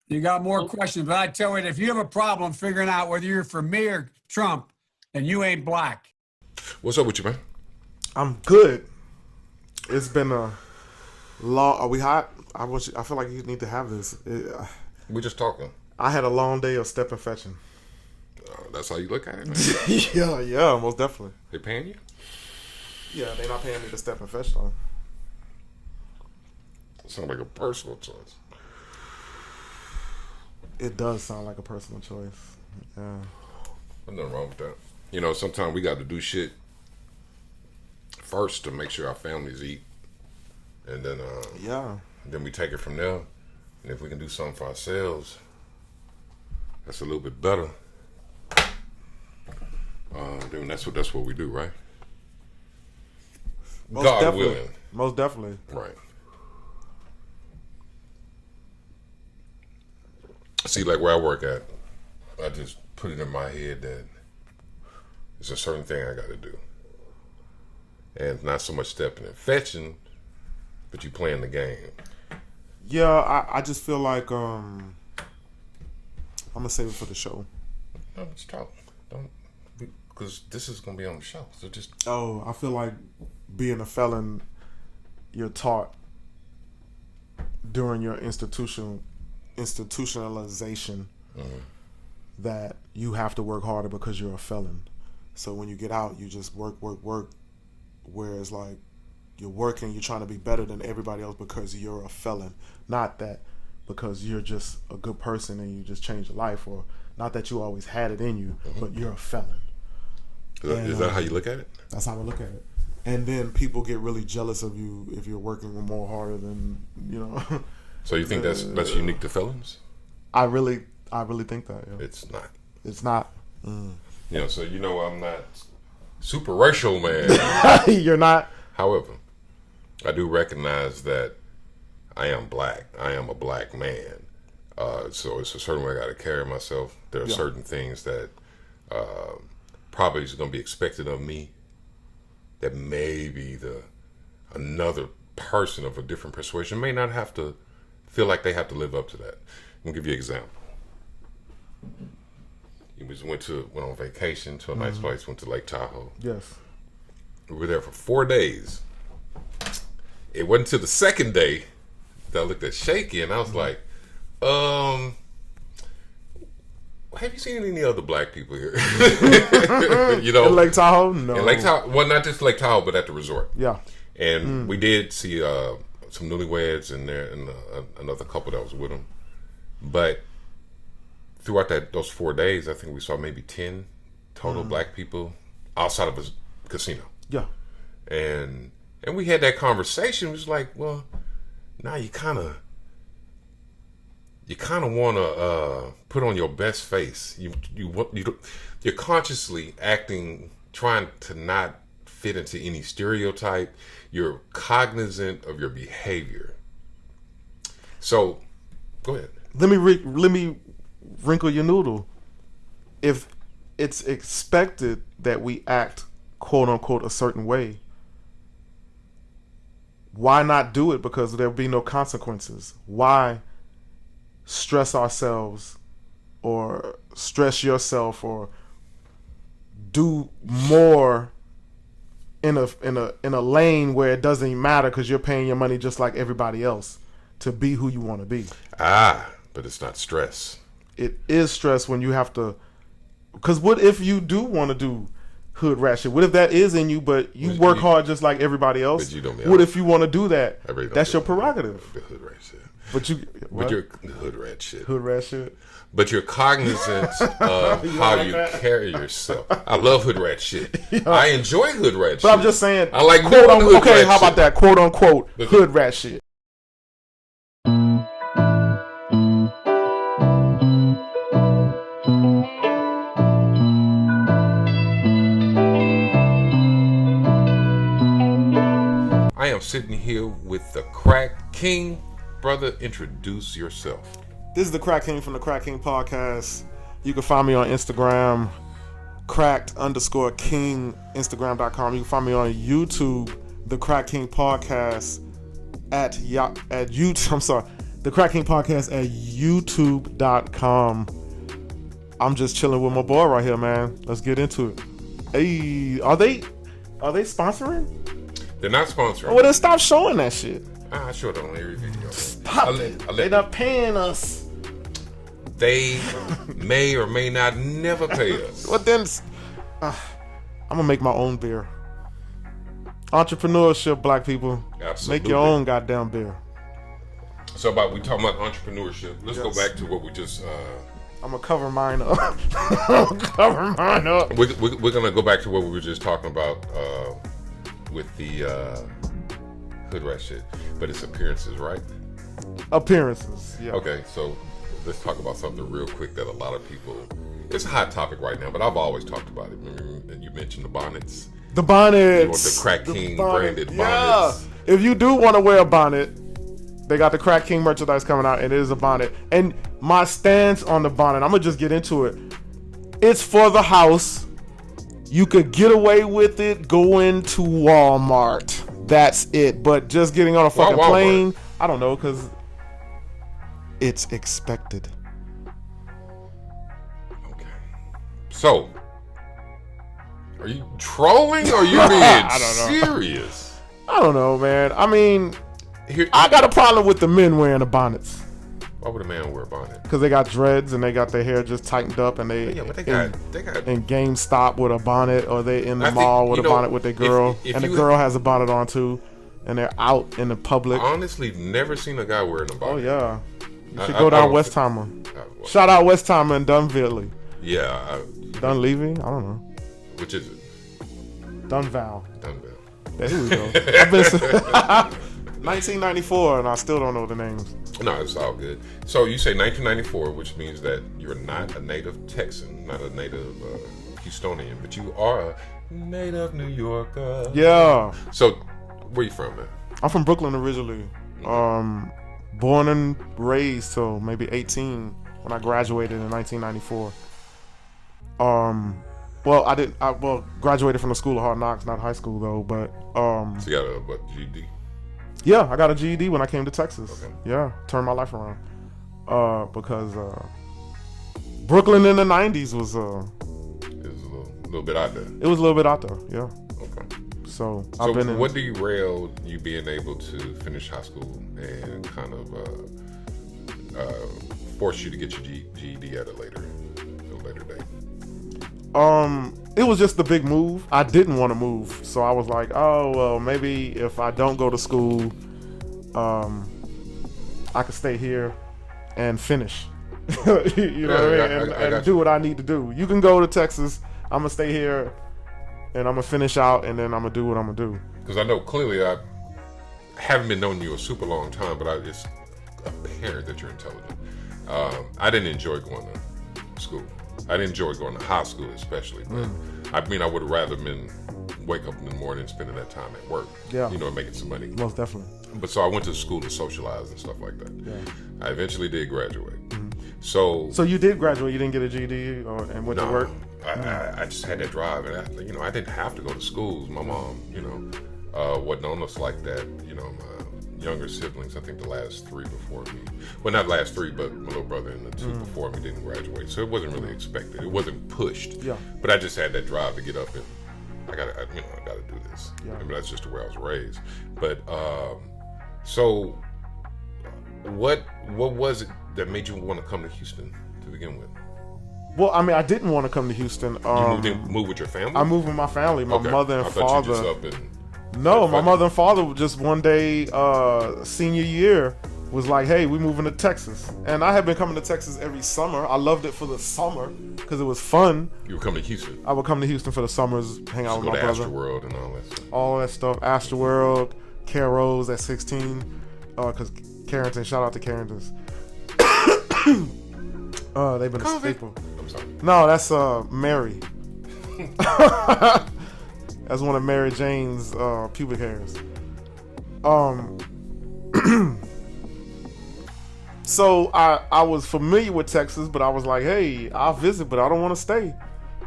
You got more questions, but I tell you, if you have a problem figuring out whether you're for me or Trump, then you ain't black. What's up with you, man? I'm good. It's been a long. Are we hot? I feel like you need to have this. We just talking. I had a long day of step and fetching. That's how you look at it, man. yeah, most definitely. They paying you? Yeah, they're not paying me to step and fetch though. Sounds like a personal choice. It does sound like a personal choice. Yeah. There's nothing wrong with that. You know, sometimes we got to do shit first to make sure our families eat, and then then we take it from there. And if we can do something for ourselves, that's a little bit better. Then that's what we do, right? Most God definitely. willing, Most definitely. right? See, like where I work at, I just put it in my head that it's a certain thing I got to do, and not so much stepping and fetching, but you playing the game. Yeah, I just feel like I'm gonna save it for the show. No, just talk. Don't, because this is gonna be on the show. So just. Oh, I feel like being a felon, you're taught during your institutionalization that you have to work harder because you're a felon. So when you get out, you just work. Whereas like you're working, you're trying to be better than everybody else because you're a felon. Not that because you're just a good person and you just changed your life, or not that you always had it in you, but you're a felon. Is that how you look at it? That's how I look at it. And then people get really jealous of you if you're working more harder than, you know. So you think that's unique to felons? I really think that. Yeah. It's not. It's not. You know, so you know I'm not super racial, man. You're not. However, I do recognize that I am black. I am a black man. So it's a certain way I got to carry myself. There are certain things that probably is going to be expected of me that maybe another person of a different persuasion may not have to feel like they have to live up to that. I'm going to give you an example. You just went on vacation to a nice place, went to Lake Tahoe. Yes. We were there for 4 days. It wasn't until the second day that I looked at Shaky and I was like, have you seen any other black people here? You know, in Lake Tahoe? No. In Lake Tahoe, well, not just Lake Tahoe, but at the resort. Yeah. And we did see some newlyweds in there and another couple that was with them. But throughout those 4 days, I think we saw maybe 10 total black people outside of a casino. Yeah. And we had that conversation. It was like, well, now you kind of want to put on your best face. You're consciously acting, trying to not fit into any stereotype. You're cognizant of your behavior. So, go ahead. Let me wrinkle your noodle. If it's expected that we act, quote unquote, a certain way, why not do it? Because there'll be no consequences. Why stress ourselves or stress yourself or do more in a lane where it doesn't matter because you're paying your money just like everybody else to be who you want to be? But it's not stress. It is stress when you have to. Because what if you do want to do hood rat shit? What if that is in you, but you work hard just like everybody else? But you don't. What if you want to do that? Really That's your prerogative. The hood rat shit. But you're hood rat shit. Hood rat shit. But you're cognizant of how you carry yourself. I love hood rat shit. Yeah. I enjoy hood rat shit. But I'm just saying. I like quote unquote. hood Okay, rat how about shit. that? Quote unquote hood rat shit. I am sitting here with the Crack King. Brother, introduce yourself. This is the Crack King from the Crack King podcast. You can find me on Instagram, cracked_king, Instagram.com. You can find me on YouTube, the Crack King podcast, at YouTube. I'm sorry, the Crack King Podcast at youtube.com. I'm just chilling with my boy right here, man. Let's get into it. Hey, are they sponsoring? They're not sponsoring. Oh, well, then stop showing that shit. I show it on every video. Stop. They're not paying us. They may or may not never pay us. Well, then I'm gonna make my own beer. Entrepreneurship, black people. Absolutely. Make your own goddamn beer. So we talking about entrepreneurship. Let's go back to what we just. I'm gonna cover mine up. We're gonna go back to what we were just talking about with the hood rat shit, but it's appearances, right? Appearances. Yeah. Okay, so let's talk about something real quick that a lot of people. It's a hot topic right now, but I've always talked about it. Remember, you mentioned the bonnets. The bonnets. You want the Crack King branded bonnets. Yeah. If you do want to wear a bonnet, they got the Crack King merchandise coming out, and it is a bonnet. And my stance on the bonnet, I'm gonna just get into it. It's for the house. You could get away with it going to Walmart. That's it. But just getting on a fucking plane, I don't know, because it's expected. Okay. So, are you trolling or are you being serious? I don't know, man. I mean, I got a problem with the men wearing the bonnets. Why would a man wear a bonnet? Because they got dreads and they got their hair just tightened up, and they got in GameStop with a bonnet, or they in the mall with a bonnet with their girl, and the girl has a bonnet on too, and they're out in the public. Honestly, never seen a guy wearing a bonnet. Oh yeah, you should go down Westheimer. Shout out Westheimer and Dunville. Yeah. Dunleavy? I don't know. Which is it? Dunval. Dunville. There we go. I've been 1994, and I still don't know the names. No, it's all good. So you say 1994, which means that you're not a native Texan, not a native Houstonian, but you are a native New Yorker. Yeah. So where you from, man? I'm from Brooklyn originally. Born and raised till maybe 18 when I graduated in 1994. Well, I graduated from the School of Hard Knocks, not high school though, but So you got a GED? Yeah, I got a GED when I came to Texas. Okay. Yeah, turned my life around. Because Brooklyn in the 90s was it was a little bit out there. It was a little bit out there, yeah. Okay. So I've been what derailed you being able to finish high school and kind of force you to get your GED at a later date? It was just the big move. I didn't want to move, so I was like, oh well, maybe if I don't go to school, I could stay here and finish. You know what I mean? And do what I need to do. You can go to Texas. I'm gonna stay here, and I'm gonna finish out, and then I'm gonna do what I'm gonna do. Because I know clearly I haven't been knowing you a super long time, but it's apparent that you're intelligent. I didn't enjoy going to school. I didn't enjoy going to high school, especially. But I mean, I would have rather been wake up in the morning and spending that time at work. Yeah, you know, making some money. Most definitely. But so I went to school to socialize and stuff like that. Yeah. I eventually did graduate. Mm-hmm. So you did graduate. You didn't get a GED and went to work. I just had that drive, and I didn't have to go to schools. My mom, wasn't on us like that. You know, my younger siblings, I think the last three before me, well, not last three, but my little brother and the two before me didn't graduate, so it wasn't really expected. It wasn't pushed. Yeah. But I just had that drive to get up and I gotta do this. Yeah. I mean, that's just the way I was raised. But so what was it that made you want to come to Houston to begin with? Well, I mean, I didn't want to come to Houston. You moved with your family? I moved with my family. My mother and father. You just up and no, my mother and father just one day, senior year, was like, hey, we moving to Texas. And I had been coming to Texas every summer. I loved it for the summer because it was fun. You were coming to Houston? I would come to Houston for the summers, hang out with my brother. Astroworld and all that stuff. All that stuff. Astroworld, Caro's at 16. Because Carrington, shout out to Carrington's. They've been a staple. I'm sorry. No, that's Mary. That's one of Mary Jane's pubic hairs. So I was familiar with Texas, but I was like, hey, I'll visit, but I don't want to stay.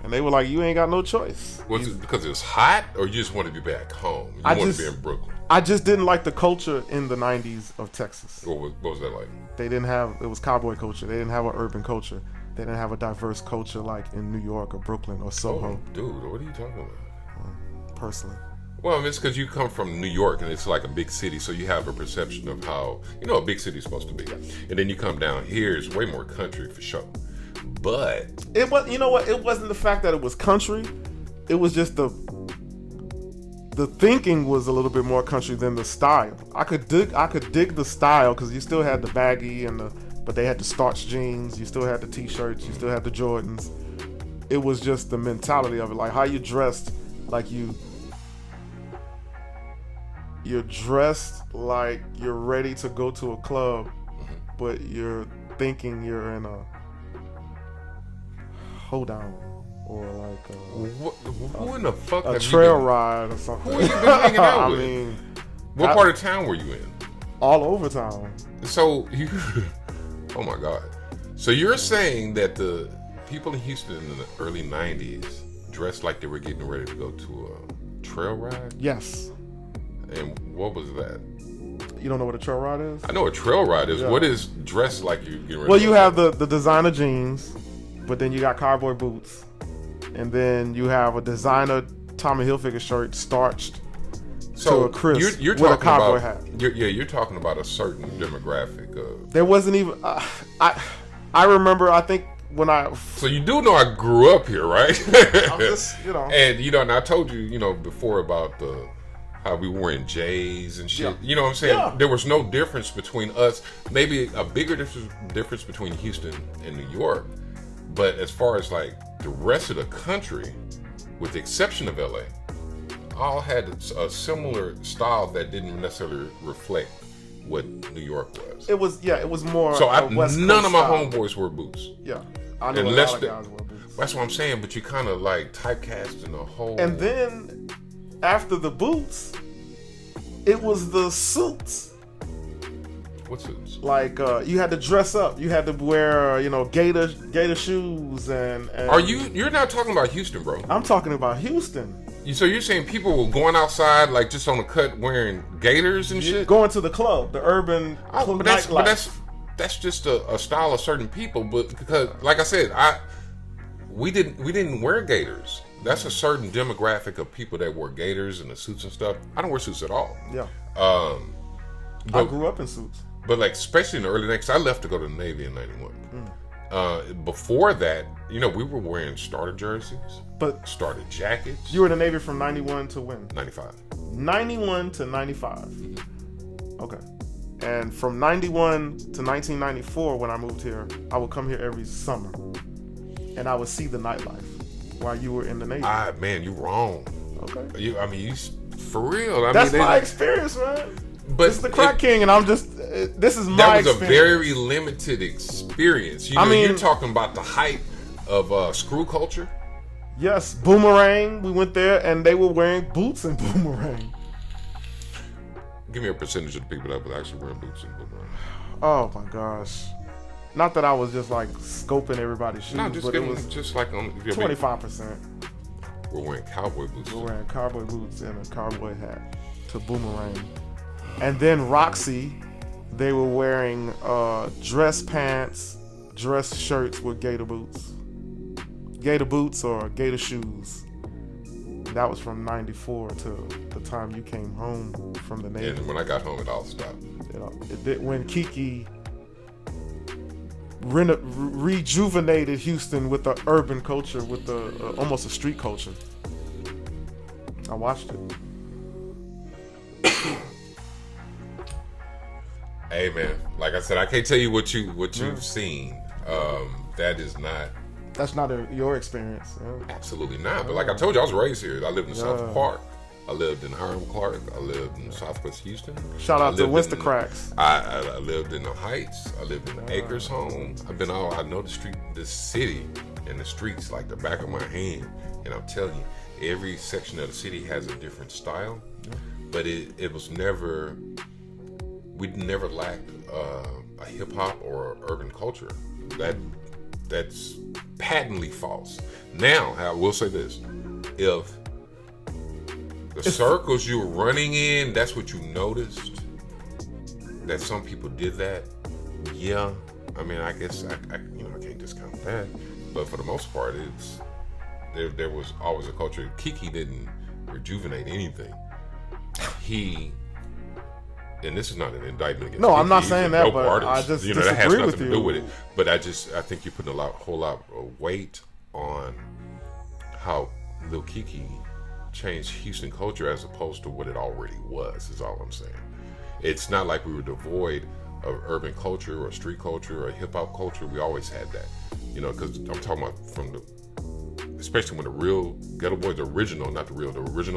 And they were like, you ain't got no choice. Was it because it was hot, or you just wanted to be back home? You wanted to be in Brooklyn. I just didn't like the culture in the 90s of Texas. What was that like? They didn't have, it was cowboy culture. They didn't have an urban culture. They didn't have a diverse culture like in New York or Brooklyn or Soho. Oh, dude, what are you talking about? Personally. Well, I mean, it's because you come from New York and it's like a big city, so you have a perception of how, a big city's supposed to be. And then you come down here, it's way more country for sure. But it was, you know what? It wasn't the fact that it was country. It was just the thinking was a little bit more country than the style. I could dig the style because you still had the baggy but they had the starch jeans. You still had the t-shirts. You still had the Jordans. It was just the mentality of it, like how you dressed, like you're dressed like you're ready to go to a club, but you're thinking you're in a hold down or like who in the fuck a have trail you been, ride or something. Who have you been hanging out with? I mean, what part of town were you in? All over town. So you, oh my God. So you're saying that the people in Houston in the early 90s dressed like they were getting ready to go to a trail ride? Yes. And what was that? You don't know what a trail ride is? I know what a trail ride is. Yeah. What is dressed like you're getting ready Well, to you go have to? the designer jeans, but then you got cowboy boots. And then you have a designer Tommy Hilfiger shirt starched to a crisp you're with a talking cowboy about, hat. You're talking about a certain demographic of. There wasn't even I remember, I think when I So you do know I grew up here, right? I'm just, And and I told you, before about how we were in J's and shit. Yeah. You know what I'm saying? Yeah. There was no difference between us. Maybe a bigger difference between Houston and New York. But as far as like the rest of the country, with the exception of LA, all had a similar style that didn't necessarily reflect what New York was. it was more So a West none Coast of my style. homeboys wore boots. Yeah. I know Unless a lot of guys wear boots. That's what I'm saying, but you kind of like typecast in a whole. And then after the boots, it was the suits. What suits? Like you had to dress up. You had to wear, gator shoes and You're not talking about Houston, bro. I'm talking about Houston. So you're saying people were going outside like just on the cut wearing gaiters and shit? Going to the club, the urban But that's just a style of certain people. But because, like I said, we didn't wear gaiters. That's a certain demographic of people that wore gaiters and the suits and stuff. I don't wear suits at all. Yeah. But, I grew up in suits. But like, especially in the early 90s, I left to go to the Navy in 91. Before that, we were wearing starter jerseys, But starter jackets. you were in the Navy from 91 to when? 95. 91 to 95. Okay. And from 91 to 1994, when I moved here, I would come here every summer. And I would see the nightlife while you were in the Navy. Man, you wrong. Okay. You for real. That's my experience, man. But It's the crack king, and I'm just, this is my that was experience. a very limited experience. You're talking about the height of screw culture. Yes, Boomerang. We went there, and they were wearing boots and Boomerang. Give me a percentage of the people that were actually wearing boots and boomerang. Oh my gosh! Not that I was just like scoping everybody's shoes, No, just but it was just like on 25%. We're wearing cowboy boots. We're wearing cowboy boots and a cowboy hat to Boomerang, and then Roxy, they were wearing dress pants, dress shirts with gator boots or gator shoes. That was from 94 to the time you came home from the Navy. And when I got home, it all stopped. When Kiki rejuvenated Houston with the urban culture, with the almost a street culture. I watched it. Hey man, like I said, I can't tell you what you've seen. That is not. That's not your experience. Yeah. Absolutely not. But like I told you, I was raised here. I lived in South Park. I lived in Hiram Clark. I lived in Southwest Houston. Shout out to Winston Cracks. I lived in the Heights. I lived in the Acres home. I know the city and the streets like the back of my hand. And I'm telling you, every section of the city has a different style. Yeah. But it was never. We never lacked a hip hop or urban culture. that's patently false. Now, I will say this: if the circles you were running in, that's what you noticed, that some people did that. Yeah, I mean, I guess I can't discount that. But for the most part, it's there was always a culture. Kiki didn't rejuvenate anything. And this is not an indictment against No, Kiki. I'm not He's saying a that, dope but artist. I just that has disagree nothing with to you. do with it. But I think you're putting a whole lot of weight on how Lil Kiki changed Houston culture as opposed to what it already was. Is all I'm saying. It's not like we were devoid of urban culture or street culture or hip hop culture. We always had that, because I'm talking about especially when the real Ghetto Boys, the original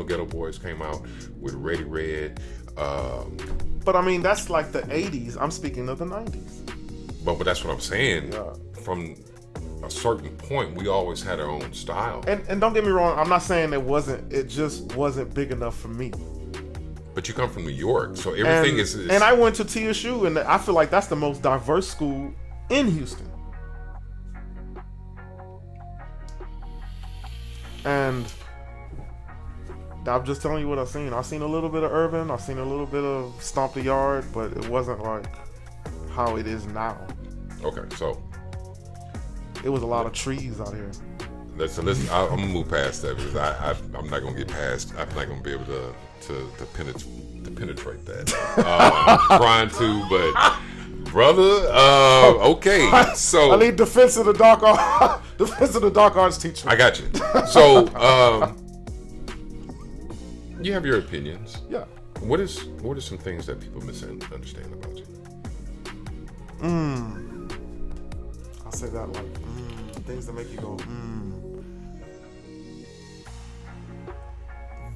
Ghetto Boys came out with Ready Red. But I mean, that's like the 80s. I'm speaking of the 90s. But that's what I'm saying. Yeah. From a certain point, we always had our own style. And don't get me wrong, I'm not saying it just wasn't big enough for me. But you come from New York, so everything is. And I went to TSU, and I feel like that's the most diverse school in Houston. And I'm just telling you what I've seen. I've seen a little bit of urban. I've seen a little bit of stomp the yard, but it wasn't like how it is now. Okay, so it was a lot of trees out here. Listen. I'm gonna move past that because I'm not gonna get past. I'm not gonna be able to penetrate that. Trying to, but brother, okay. So I need defense of the dark arts teacher. I got you. So you have your opinions. Yeah. What are some things that people misunderstand about you? I'll say that like things that make you go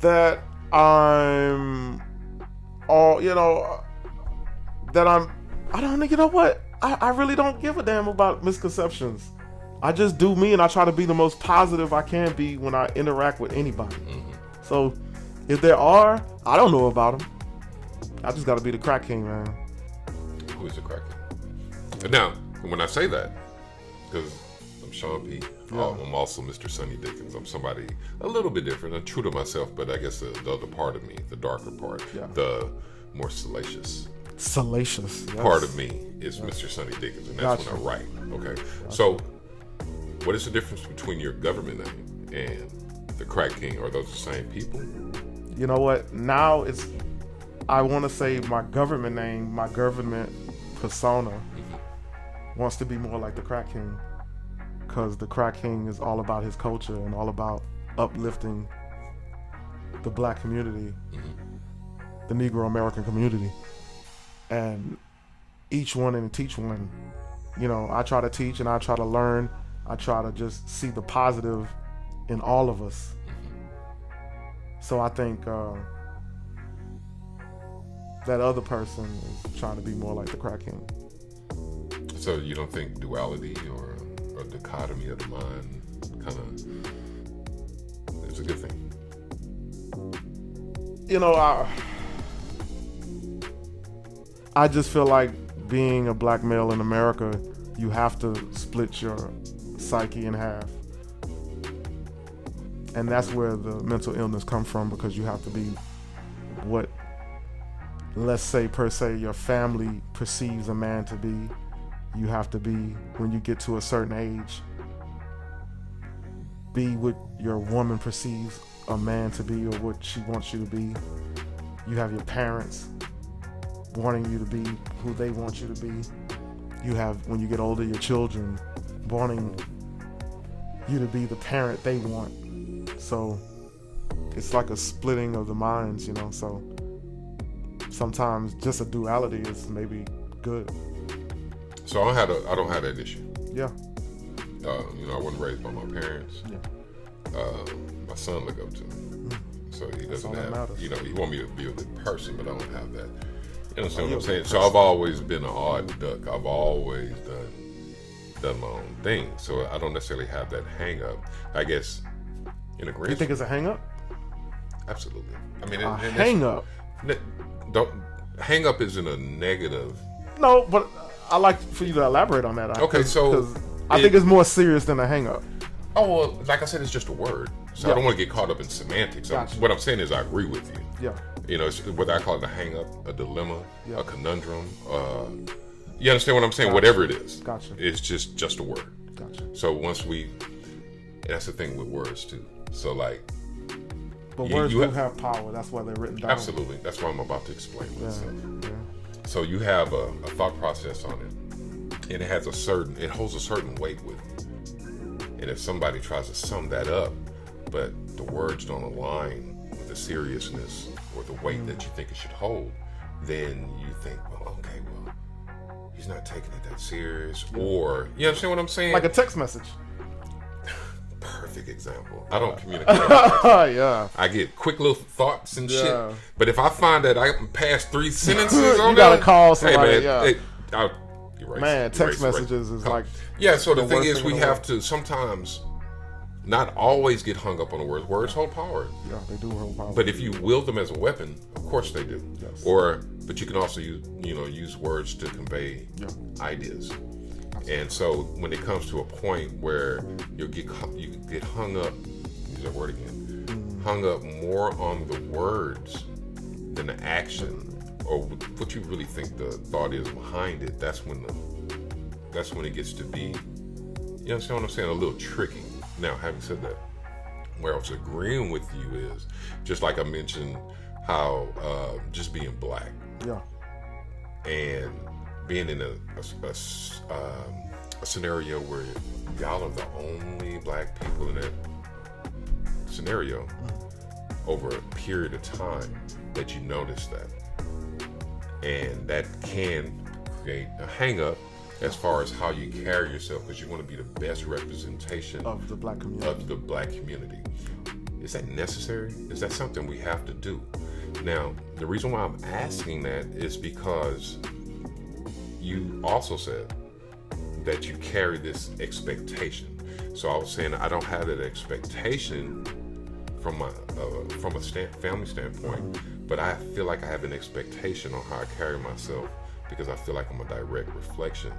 that I'm all I really don't give a damn about misconceptions. I just do me, and I try to be the most positive I can be when I interact with anybody. So if there are, I don't know about them. I just got to be the crack king, man. Who is the crack king? Now, when I say that, because I'm Sean P. Yeah. I'm also Mr. Sonny Dickens. I'm somebody a little bit different. I'm true to myself, but I guess the other part of me, the darker part, the more salacious part of me is Mr. Sonny Dickens, and that's when I write. Okay, so what is the difference between your government name and the Crack King? Are those the same people? You know what? Now I want to say my government name, my government persona wants to be more like the Crack King, because the Crack King is all about his culture and all about uplifting the black community, the Negro American community. And each one and teach one, I try to teach and I try to learn. I try to just see the positive in all of us. So I think that other person is trying to be more like the Crack King. So you don't think duality or a dichotomy of the mind kind of is a good thing? I just feel like being a black male in America, you have to split your psyche in half. And that's where the mental illness comes from, because you have to be what, let's say per se, your family perceives a man to be. You have to be, when you get to a certain age, be what your woman perceives a man to be or what she wants you to be. You have your parents wanting you to be who they want you to be. You have, when you get older, your children wanting you to be the parent they want. So it's like a splitting of the minds, so sometimes just a duality is maybe good. So I don't have that issue. Yeah. I wasn't raised by my parents. Yeah. My son look up to me. So he doesn't have, he want me to be a good person, but I don't have that. You understand what I'm saying? So I've always been an odd duck. I've always done my own thing. So I don't necessarily have that hang up. I guess in a grand. You think it's a hang up? Absolutely. I mean, hang up. Hang up isn't a negative. No, but I like for you to elaborate on that. Okay, so I think it's more serious than a hang up. Oh, well, like I said, it's just a word. So I don't want to get caught up in semantics. Gotcha. What I'm saying is I agree with you. Yeah. You know, it's whether I call it a hang up, a dilemma, a conundrum. You understand what I'm saying? Gotcha. Whatever it is. Gotcha. It's just a word. Gotcha. So once and that's the thing with words too. So like. But words do have power. That's why they're written down. Absolutely. That's why I'm about to explain myself. Yeah. So you have a thought process on it, and it holds a certain weight with it. And if somebody tries to sum that up, but the words don't align with the seriousness or the weight that you think it should hold, then you think, well, okay, well, he's not taking it that serious. Or, you understand what I'm saying? Like a text message. Perfect example. I don't communicate. Yeah. I get quick little thoughts and shit. But if I find that I can pass 3 sentences on you gotta call somebody. Hey, man, text messages is like. Yeah, so the thing is, we have to sometimes not always get hung up on the words. Words hold power. Yeah, they do hold power. But if you wield them as a weapon, of course they do. Yes. But you can also use words to convey ideas. And so when it comes to a point where you get hung up, use that word again, hung up more on the words than the action or what you really think the thought is behind it, that's when it gets to be, you understand what I'm saying, a little tricky. Now, having said that, where I was agreeing with you is, just like I mentioned, how just being black. Yeah. And being in a scenario where y'all are the only black people in that scenario over a period of time that you notice that. And that can create a hang up as far as how you carry yourself, because you want to be the best representation of the black community. Is that necessary? Is that something we have to do? Now, the reason why I'm asking that is because you also said that you carry this expectation. So I was saying I don't have that expectation from a family standpoint, but I feel like I have an expectation on how I carry myself because I feel like I'm a direct reflection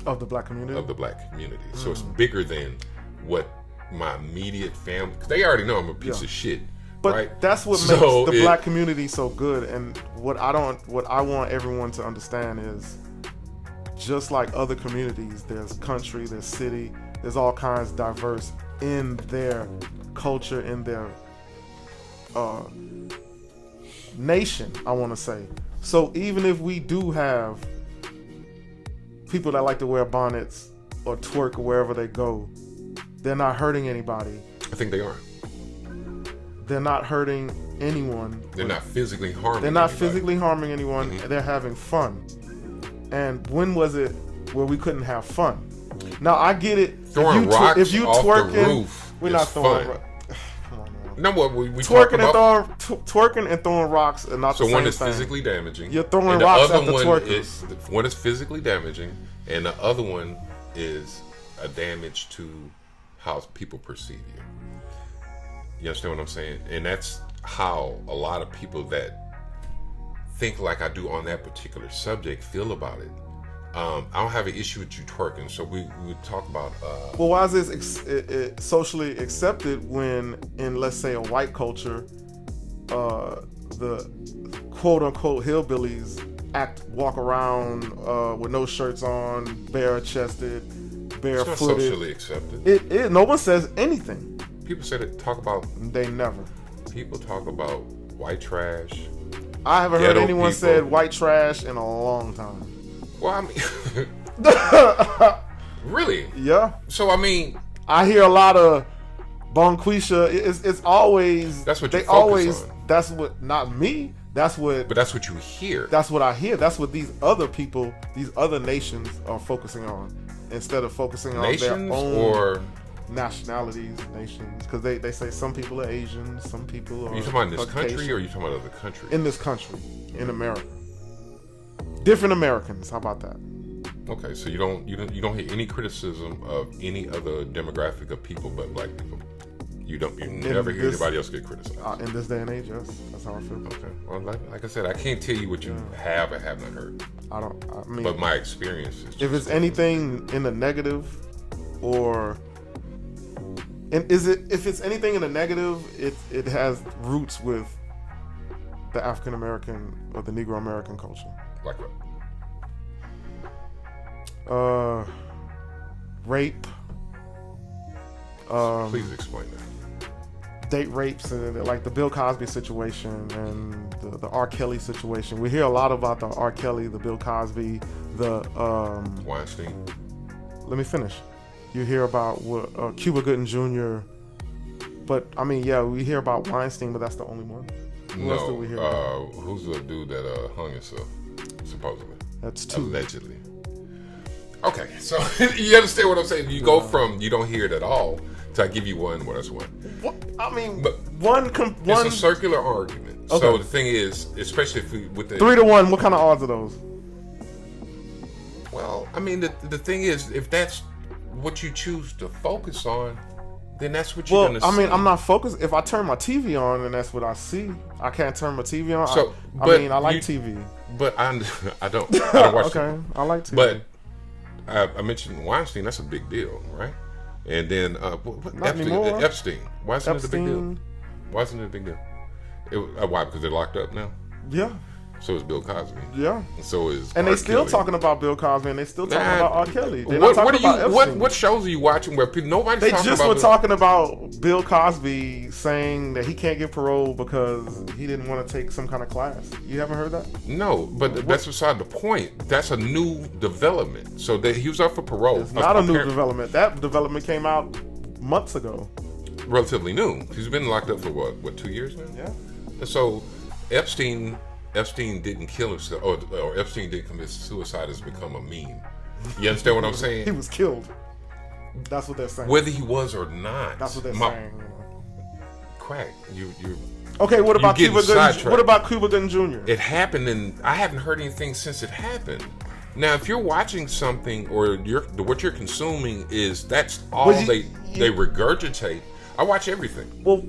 of the black community. So it's bigger than what my immediate family, because they already know I'm a piece of shit. But right? That's what makes the black community so good. And what I want everyone to understand is, just like other communities, there's country, there's city, there's all kinds diverse in their culture, in their nation, I want to say. So even if we do have people that like to wear bonnets or twerk wherever they go, they're not hurting anybody. I think they are. They're not hurting anyone. They're not physically harming They're not anybody. physically harming anyone. Mm-hmm. They're having fun. And when was it where we couldn't have fun? Now I get it. Throwing rocks if you off twerking, the roof we're is not throwing. fun. Come on, man. No, what we Twerking about, twerking and throwing rocks are not the same one is thing. physically damaging. You're throwing and rocks the at the other twerkers. one is physically damaging, and the other one is a damage to how people perceive you. You understand what I'm saying? And that's how a lot of people that think like I do on that particular subject feel about it. I don't have an issue with you twerking, so we would talk about. Well, why is this socially accepted when, in let's say a white culture, the quote unquote hillbillies walk around with no shirts on, bare chested, barefooted? It's not socially accepted. No one says anything. People talk about. They never. People talk about white trash. I haven't heard anyone people. said white trash in a long time. Well, I mean, really? Yeah. So I mean, I hear a lot of bonquisha. It's always that's what you they focus always. on. That's what not me. That's what. But that's what you hear. That's what I hear. That's what these other people, these other nations are focusing on, instead of focusing on their own or nationalities, nations. Because they say some people are Asian, some people are. Are you talking about in this Caucasian. country, or are you talking about other countries? In this country, in America. Different Americans. How about that? Okay, so you don't hear any criticism of any other demographic of people but black people. You never hear anybody else get criticized. In this day and age, yes, that's how I feel. Okay, well, like I said, I can't tell you what you have or have not heard. I mean, but my experience is. If it's anything in the negative, or and is it if it's anything in the negative, it has roots with the African American or the Negro American culture. Like what? Rape. Please explain that. Date rapes and like the Bill Cosby situation and the R. Kelly situation. We hear a lot about the R. Kelly, the Bill Cosby, the Weinstein. let me finish. You hear about what Cuba Gooding Jr. But I mean, yeah, we hear about Weinstein, but that's the only one. Who else do we hear about? Who's the dude that hung himself, supposedly? That's two. Allegedly. Okay, so you understand what I'm saying? You go from you don't hear it at all to I give you one. Well, that's one. What? I mean, But one. It's a circular argument. Okay. So the thing is, especially if we with the 3-1. What kind of odds are those? well, I mean, the thing is, if that's what you choose to focus on, then that's what you're Well, gonna see. I mean, I'm not focused. If I turn my TV on and that's what I see, I can't turn my TV on. So, I but mean, I like you- TV. But I don't watch. Okay, I like TV. But I mentioned Weinstein. That's a big deal, right? And then what, Not anymore. Epstein. Why isn't it a big deal? Epstein. Why isn't it a big deal? Why? Because they're locked up now. Yeah, So is Bill Cosby. yeah. And so is. And R. they still Kelly. talking about Bill Cosby, and they still talking Nah, about R. Kelly. They're What, not what talking are you? about What Epstein. shows are you watching where people, nobody's They talking just about were Bill- talking about Bill Cosby saying that he can't get parole because he didn't want to take some kind of class. You haven't heard that? No, but that's beside the point. That's a new development. So that he was up for parole. It's not a new development. That development came out months ago. Relatively new. He's been locked up for what 2 years now? Yeah. And so Epstein didn't kill himself, or Epstein didn't commit suicide. Has become a meme. You understand what I'm saying? He was killed. That's what they're saying. Whether he was or not. That's what they're saying. Crack. You. Okay, what about getting Cuba Gooding? sidetracked. What about Cuba Gooding Jr.? It happened, and I haven't heard anything since it happened. Now, if you're watching something or what you're consuming is that's all Well, they regurgitate. I watch everything. Well,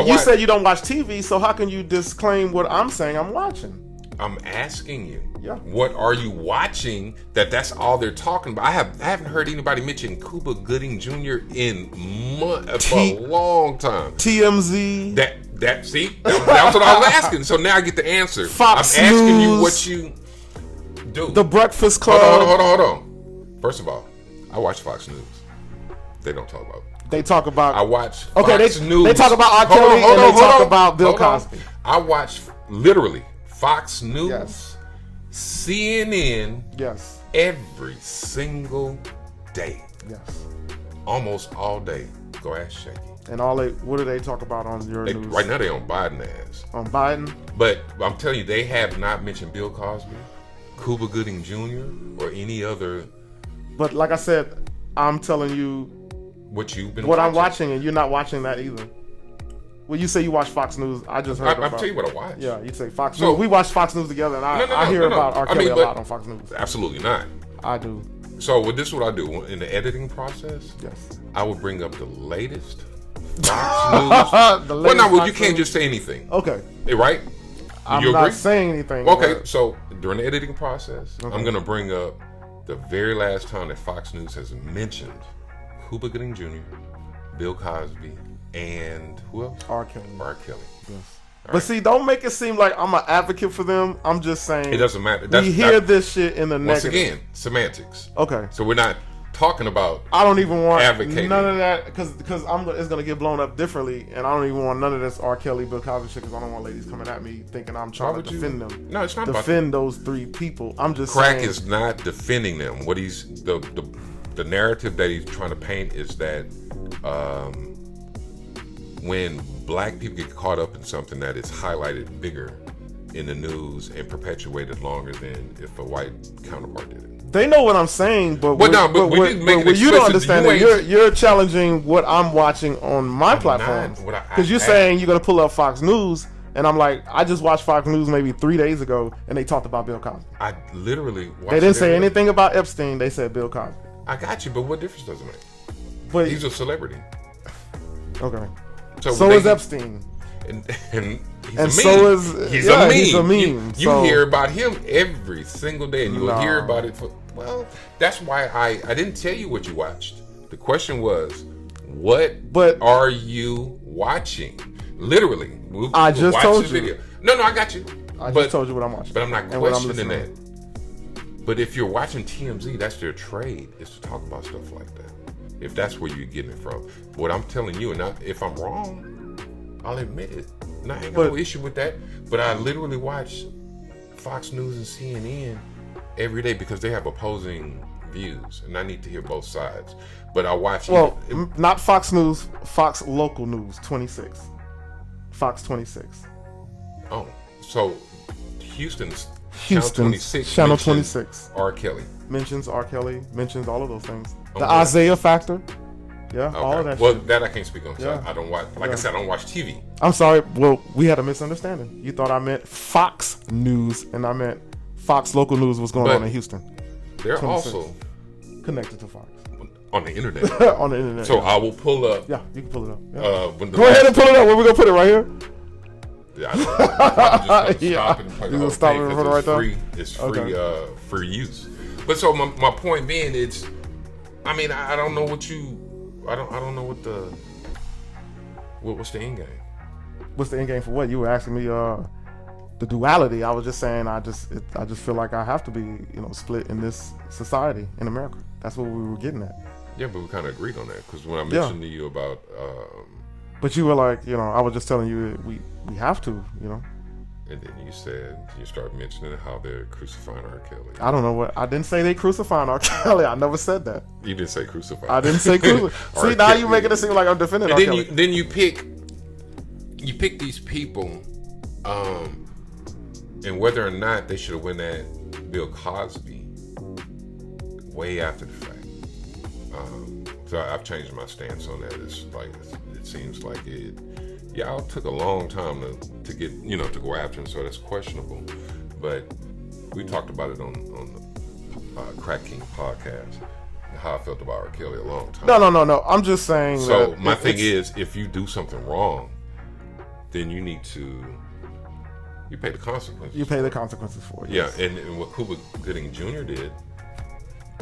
you said you don't watch TV, so how can you disclaim what I'm saying I'm watching? I'm asking you. Yeah. What are you watching? That's all they're talking about. I haven't heard anybody mention Cuba Gooding Jr. for a long time. TMZ. That's what I was asking. So now I get the answer. Fox I'm asking you News. what you do. The Breakfast Club. Hold on. First of all, I watch Fox News. They don't talk about. They talk about. I watch Okay, Fox News. they talk about R. Kelly and they talk about Bill Cosby. I watch literally Fox News, Yes. CNN, Yes. every single day, Yes. almost all day. Go ask Shaky. And what do they talk about on your news? Right now they on Biden ass, On Biden? but I'm telling you, they have not mentioned Bill Cosby, Cuba Gooding Jr., or any other. But like I said, I'm telling you What you've been what I'm watching, and you're not watching that either. Well, you say you watch Fox News. I just heard I'm about. telling you what I watch. Yeah, you say Fox So- News. We watch Fox News together, and I hear about R. Kelly a lot on Fox News. Absolutely not. I do. So this is what I do in the editing process. Yes. I would bring up the latest Fox News. The Well, latest no, well, you Fox can't News. just say anything, Okay. right? I'm You not agree? saying anything. Okay, but- so during the editing process, Okay. I'm gonna bring up the very last time that Fox News has mentioned Cuba Gooding Jr., Bill Cosby, and who else? R. Kelly. R. Kelly. Yes. All But right. see, don't make it seem like I'm an advocate for them. I'm just saying. It doesn't matter. We hear this shit in the once negative. again semantics. Okay. So we're not talking about. I don't even want Advocating. none of that because it's gonna get blown up differently, and I don't even want none of this R. Kelly, Bill Cosby shit because I don't want ladies coming at me thinking I'm trying to would you- defend them. No, it's not about defend those three people. I'm just Crack saying. is not defending them. What he's the narrative that he's trying to paint is that when black people get caught up in something that is highlighted bigger in the news and perpetuated longer than if a white counterpart did it. They know what I'm saying, but Well, no, but we didn't make it what you don't explicit. understand You is ain't- you're challenging what I'm watching on my I'm platforms not. What I- because you're I- saying you're gonna pull up Fox News, and I'm like, I just watched Fox News maybe 3 days ago, and they talked about Bill Cosby. I literally watched They didn't it say every day. anything about Epstein. They said Bill Cosby. I got you, but what difference does it make? But He's a celebrity. okay, So so they- is Epstein. and he's And a so meme. is- he's yeah, a meme. he's a meme, You so- hear about him every single day, and you'll No. hear about it for. Well, that's why I didn't tell you what you watched. The question was, what But- are you watching? Literally. I just watch told the you. video. No, I got you. I just told you what I'm watching. But I'm not and what I'm questioning listening that. But if you're watching TMZ, that's their trade, is to talk about stuff like that. If that's where you're getting it from. What I'm telling you, and if I'm wrong, I'll admit it. And I ain't got no issue with that. But I literally watch Fox News and CNN every day because they have opposing views. And I need to hear both sides. But I watch... Well, not Fox News, Fox Local News 26. Fox 26. Oh, so Houston's Houston's Channel Channel 26 26. R. Kelly. Mentions R. Kelly, mentions all of those things. The Okay. Isaiah factor. Yeah, Okay. all of that Well, shit. that I can't speak on. 'Cause Yeah. I don't watch... Like I said, I don't watch TV. I'm sorry. Well, we had a misunderstanding. You thought I meant Fox News, and I meant Fox Local News was going But- on in Houston. They're 26. also Connected to Fox. on the internet. On the internet. So yeah. I will pull up... Yeah, you can pull it up. Yeah. When the Go ahead and pull it up. Where we gonna put it right here? Yeah, I just Yeah. stop it and play the You whole gonna stop thing it and 'cause put it it's right free. It's free, Okay. free use. But so my point being, it's, I mean, I don't know what I don't know what what's the end game. What's the end game for what? You were asking me the duality. I was just saying I just feel like I have to be split in this society in America. That's what we were getting at. Yeah, but we kind of agreed on that because when I Yeah. mentioned to you about, But you were like, I was just telling you that we have to, and then you start mentioning how they're crucifying R. Kelly. I don't know what I didn't say. They crucifying R. Kelly. I never said that. You didn't say crucify. I didn't say crucify. R. See, now Kelly. you making it seem like I'm defending And R. then Kelly. then you pick these people, and whether or not they should have went at Bill Cosby way after the fact. So I've changed my stance on that. It's like it seems like y'all took a long time to get to go after him, so that's questionable. But we talked about it on the Crack King podcast, how I felt about R. Kelly a long time. No. I'm just saying. So that my thing is, if you do something wrong, then you need to pay the consequences. you pay the consequences for it. Yeah, Yes. and what Cuba Gooding Jr. did,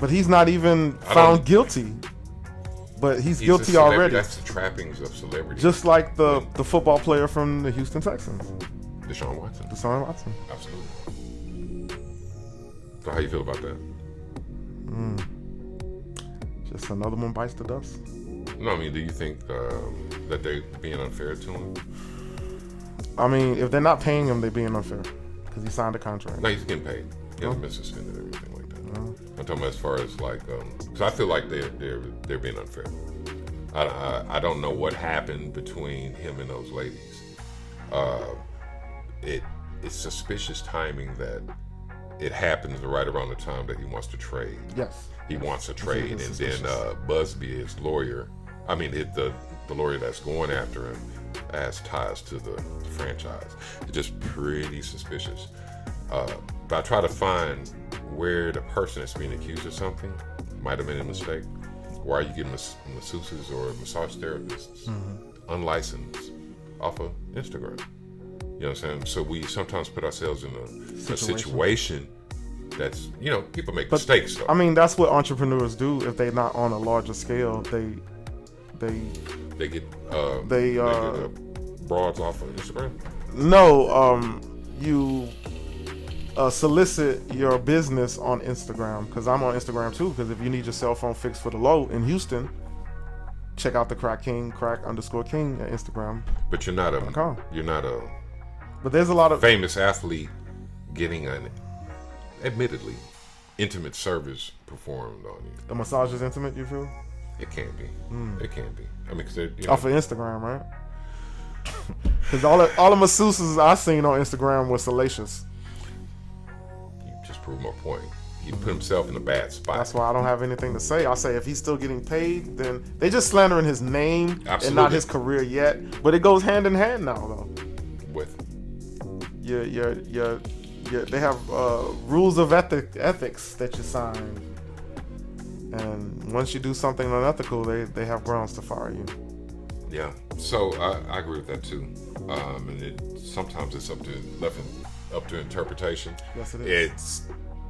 But he's not even found guilty. But he's he's a guilty celebrity. already. That's the trappings of celebrity. Just like the football player from the Houston Texans, Deshaun Watson. Deshaun Watson. Absolutely. So how you feel about that? Just another one bites the dust. No, I mean, do you think that they're being unfair to him? I mean, if they're not paying him, they're being unfair because he signed a contract. No, he's getting paid. He hasn't been suspended or anything like that. I'm talking about as far as like, because I feel like they're being unfair. I don't know what happened between him and those ladies. It's suspicious timing that it happens right around the time that he wants to trade. Yes. He wants to trade, and then suspicious. Busby, his lawyer, the lawyer that's going after him, has ties to the franchise. It's just pretty suspicious. But I try to find where the person that's being accused of something might have made a mistake. Why are you getting masseuses or massage therapists unlicensed off of Instagram? You know what I'm saying? So we sometimes put ourselves in a situation that's, people make mistakes. Though. I mean, that's what entrepreneurs do. If they're not on a larger scale, they get broads off of Instagram. No, you solicit your business on Instagram, because I'm on Instagram too. Because if you need your cell phone fixed for the low in Houston, check out the Crack King, crack_king at Instagram. But you're not a But there's a lot of famous athlete getting an admittedly intimate service performed on you. the massage is intimate. You feel It can't be. It can't be. I mean, because off of Instagram, right? Because all the masseuses I seen on Instagram were salacious. you just proved my point. He put himself in a bad spot. That's why I don't have anything to say. I say if he's still getting paid, then they just slandering his name and Absolutely. not his career yet. But it goes hand in hand now, though. With They have rules of ethics that you sign, and once you do something unethical, they have grounds to fire you. yeah. So I agree with that too. And sometimes it's left up to interpretation. Yes, it is. It's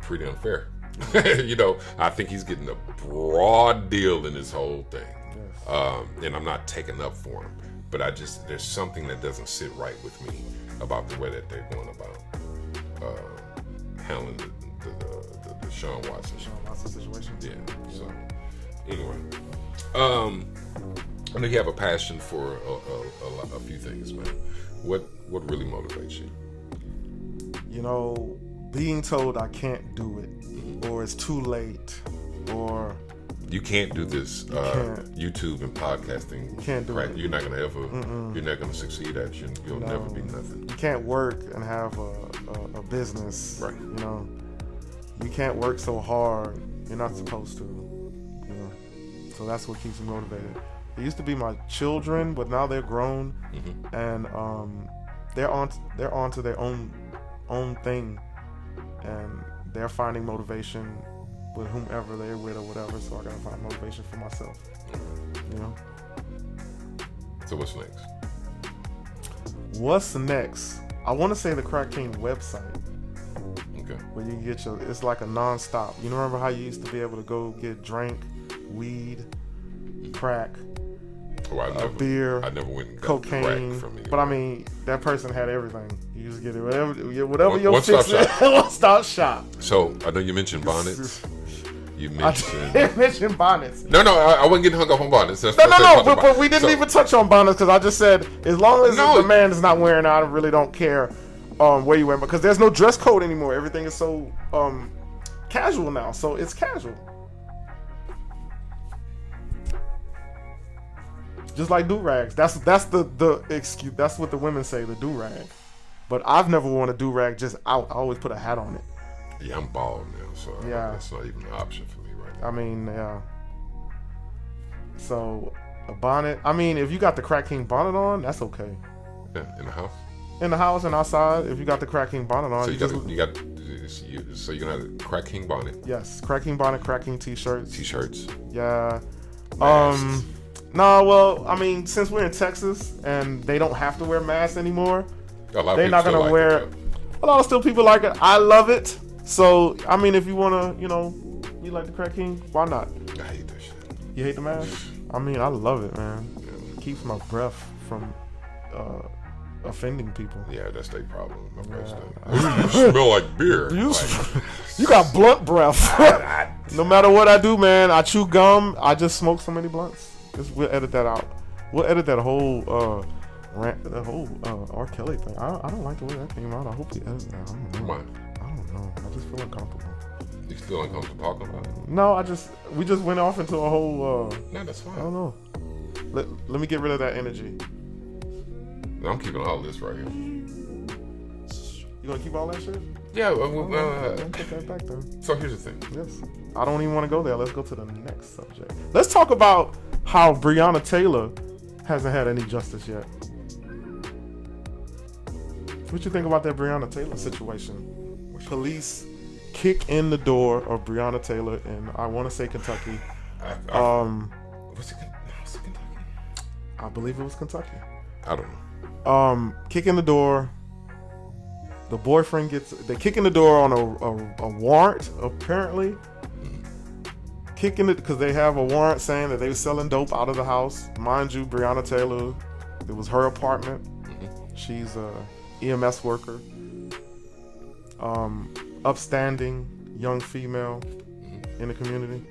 pretty unfair. I think he's getting a broad deal in this whole thing. Yes. And I'm not taking up for him, but there's something that doesn't sit right with me about the way that they're going about handling the Sean Watson Situation. Yeah. So anyway, I know you have a passion for a few things, man. What really motivates you? Being told I can't do it, or it's too late, or you can't do this can't. YouTube and podcasting. You can't do it. You're not gonna ever. You're not gonna succeed at it. You'll No. never be nothing. You can't work and have a business. Right. You can't work so hard. You're not supposed to. So that's what keeps me motivated. It used to be my children, but now they're grown, and they're on to their own thing, and they're finding motivation with whomever they're with or whatever. So I gotta find motivation for myself. So what's next? What's next? I want to say the Crack King website, Okay. where you get it's like a non-stop. You remember how you used to be able to go get drink, weed, crack, beer, I never went and got cocaine, crack from anyone. but I mean that person had everything. You just get it, whatever your One-stop fix is. One-stop shop. So I know you mentioned bonnets. You mentioned. I didn't mention bonnets. No, I wasn't getting hung up on bonnets. That's No, but we didn't even touch on bonnets because I just said as long as the man is not wearing it, I really don't care where you wear, because there's no dress code anymore. Everything is so casual now, so it's casual. Just like do-rags. That's the excuse. That's what the women say, the do-rag. But I've never worn a do-rag just out. I always put a hat on it. Yeah, I'm bald now, so that's not even an option for me right now. I mean, yeah. So a bonnet. I mean, if you got the Crack King bonnet on, that's okay. Yeah, in the house. In the house and outside, if you got the Crack King bonnet on, So you're gonna have a Crack King bonnet. Yes, Crack King bonnet, Crack King t-shirts. T-shirts. Yeah. Masks. No, well, I mean, since we're in Texas and they don't have to wear masks anymore, they're not gonna wear it. A lot of still people like it. I love it. So I mean, if you wanna, you like the Crack King, why not? I hate that shit. You hate the mask? I mean, I love it, man. It keeps my breath from offending people. Yeah, that's their problem. My breath you smell like beer. You got blunt breath. No matter what I do, man, I chew gum. I just smoke so many blunts. We'll edit that out. We'll edit that whole R. Kelly thing. I don't like the way that came out. I hope he edits that. I don't know. Why? I don't know. I just feel uncomfortable. You feel uncomfortable talking about it? No, we just went off into a whole. No, that's fine. I don't know. Let me get rid of that energy. I'm keeping all this right here. You gonna keep all that shit? Yeah. Take that back then. So here's the thing. Yes. I don't even want to go there. Let's go to the next subject. Let's talk about how Breonna Taylor hasn't had any justice yet. What you think about that Breonna Taylor situation? Police kick in the door of Breonna Taylor in, I want to say, Kentucky. Was it Kentucky? I believe it was Kentucky. I don't know. Kick in the door. The boyfriend they kick in the door on a warrant, apparently. Kicking it because they have a warrant saying that they were selling dope out of the house. Mind you, Breonna Taylor, it was her apartment. She's a EMS worker. Upstanding young female in the community.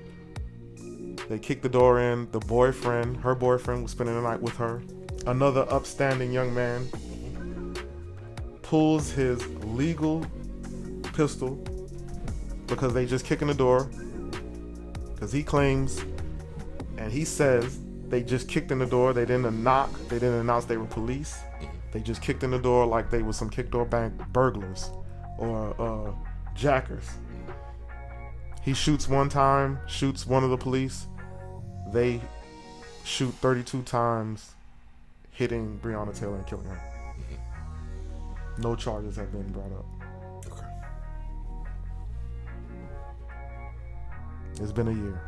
They kicked the door in. Her boyfriend was spending the night with her. Another upstanding young man pulls his legal pistol because they just kick in the door. Because he claims, and he says, they just kicked in the door. They didn't knock. They didn't announce they were police. They just kicked in the door like they were some kick door bank burglars or jackers. He shoots one time, shoots one of the police. They shoot 32 times, hitting Breonna Taylor and killing her. No charges have been brought up. Okay. It's been a year.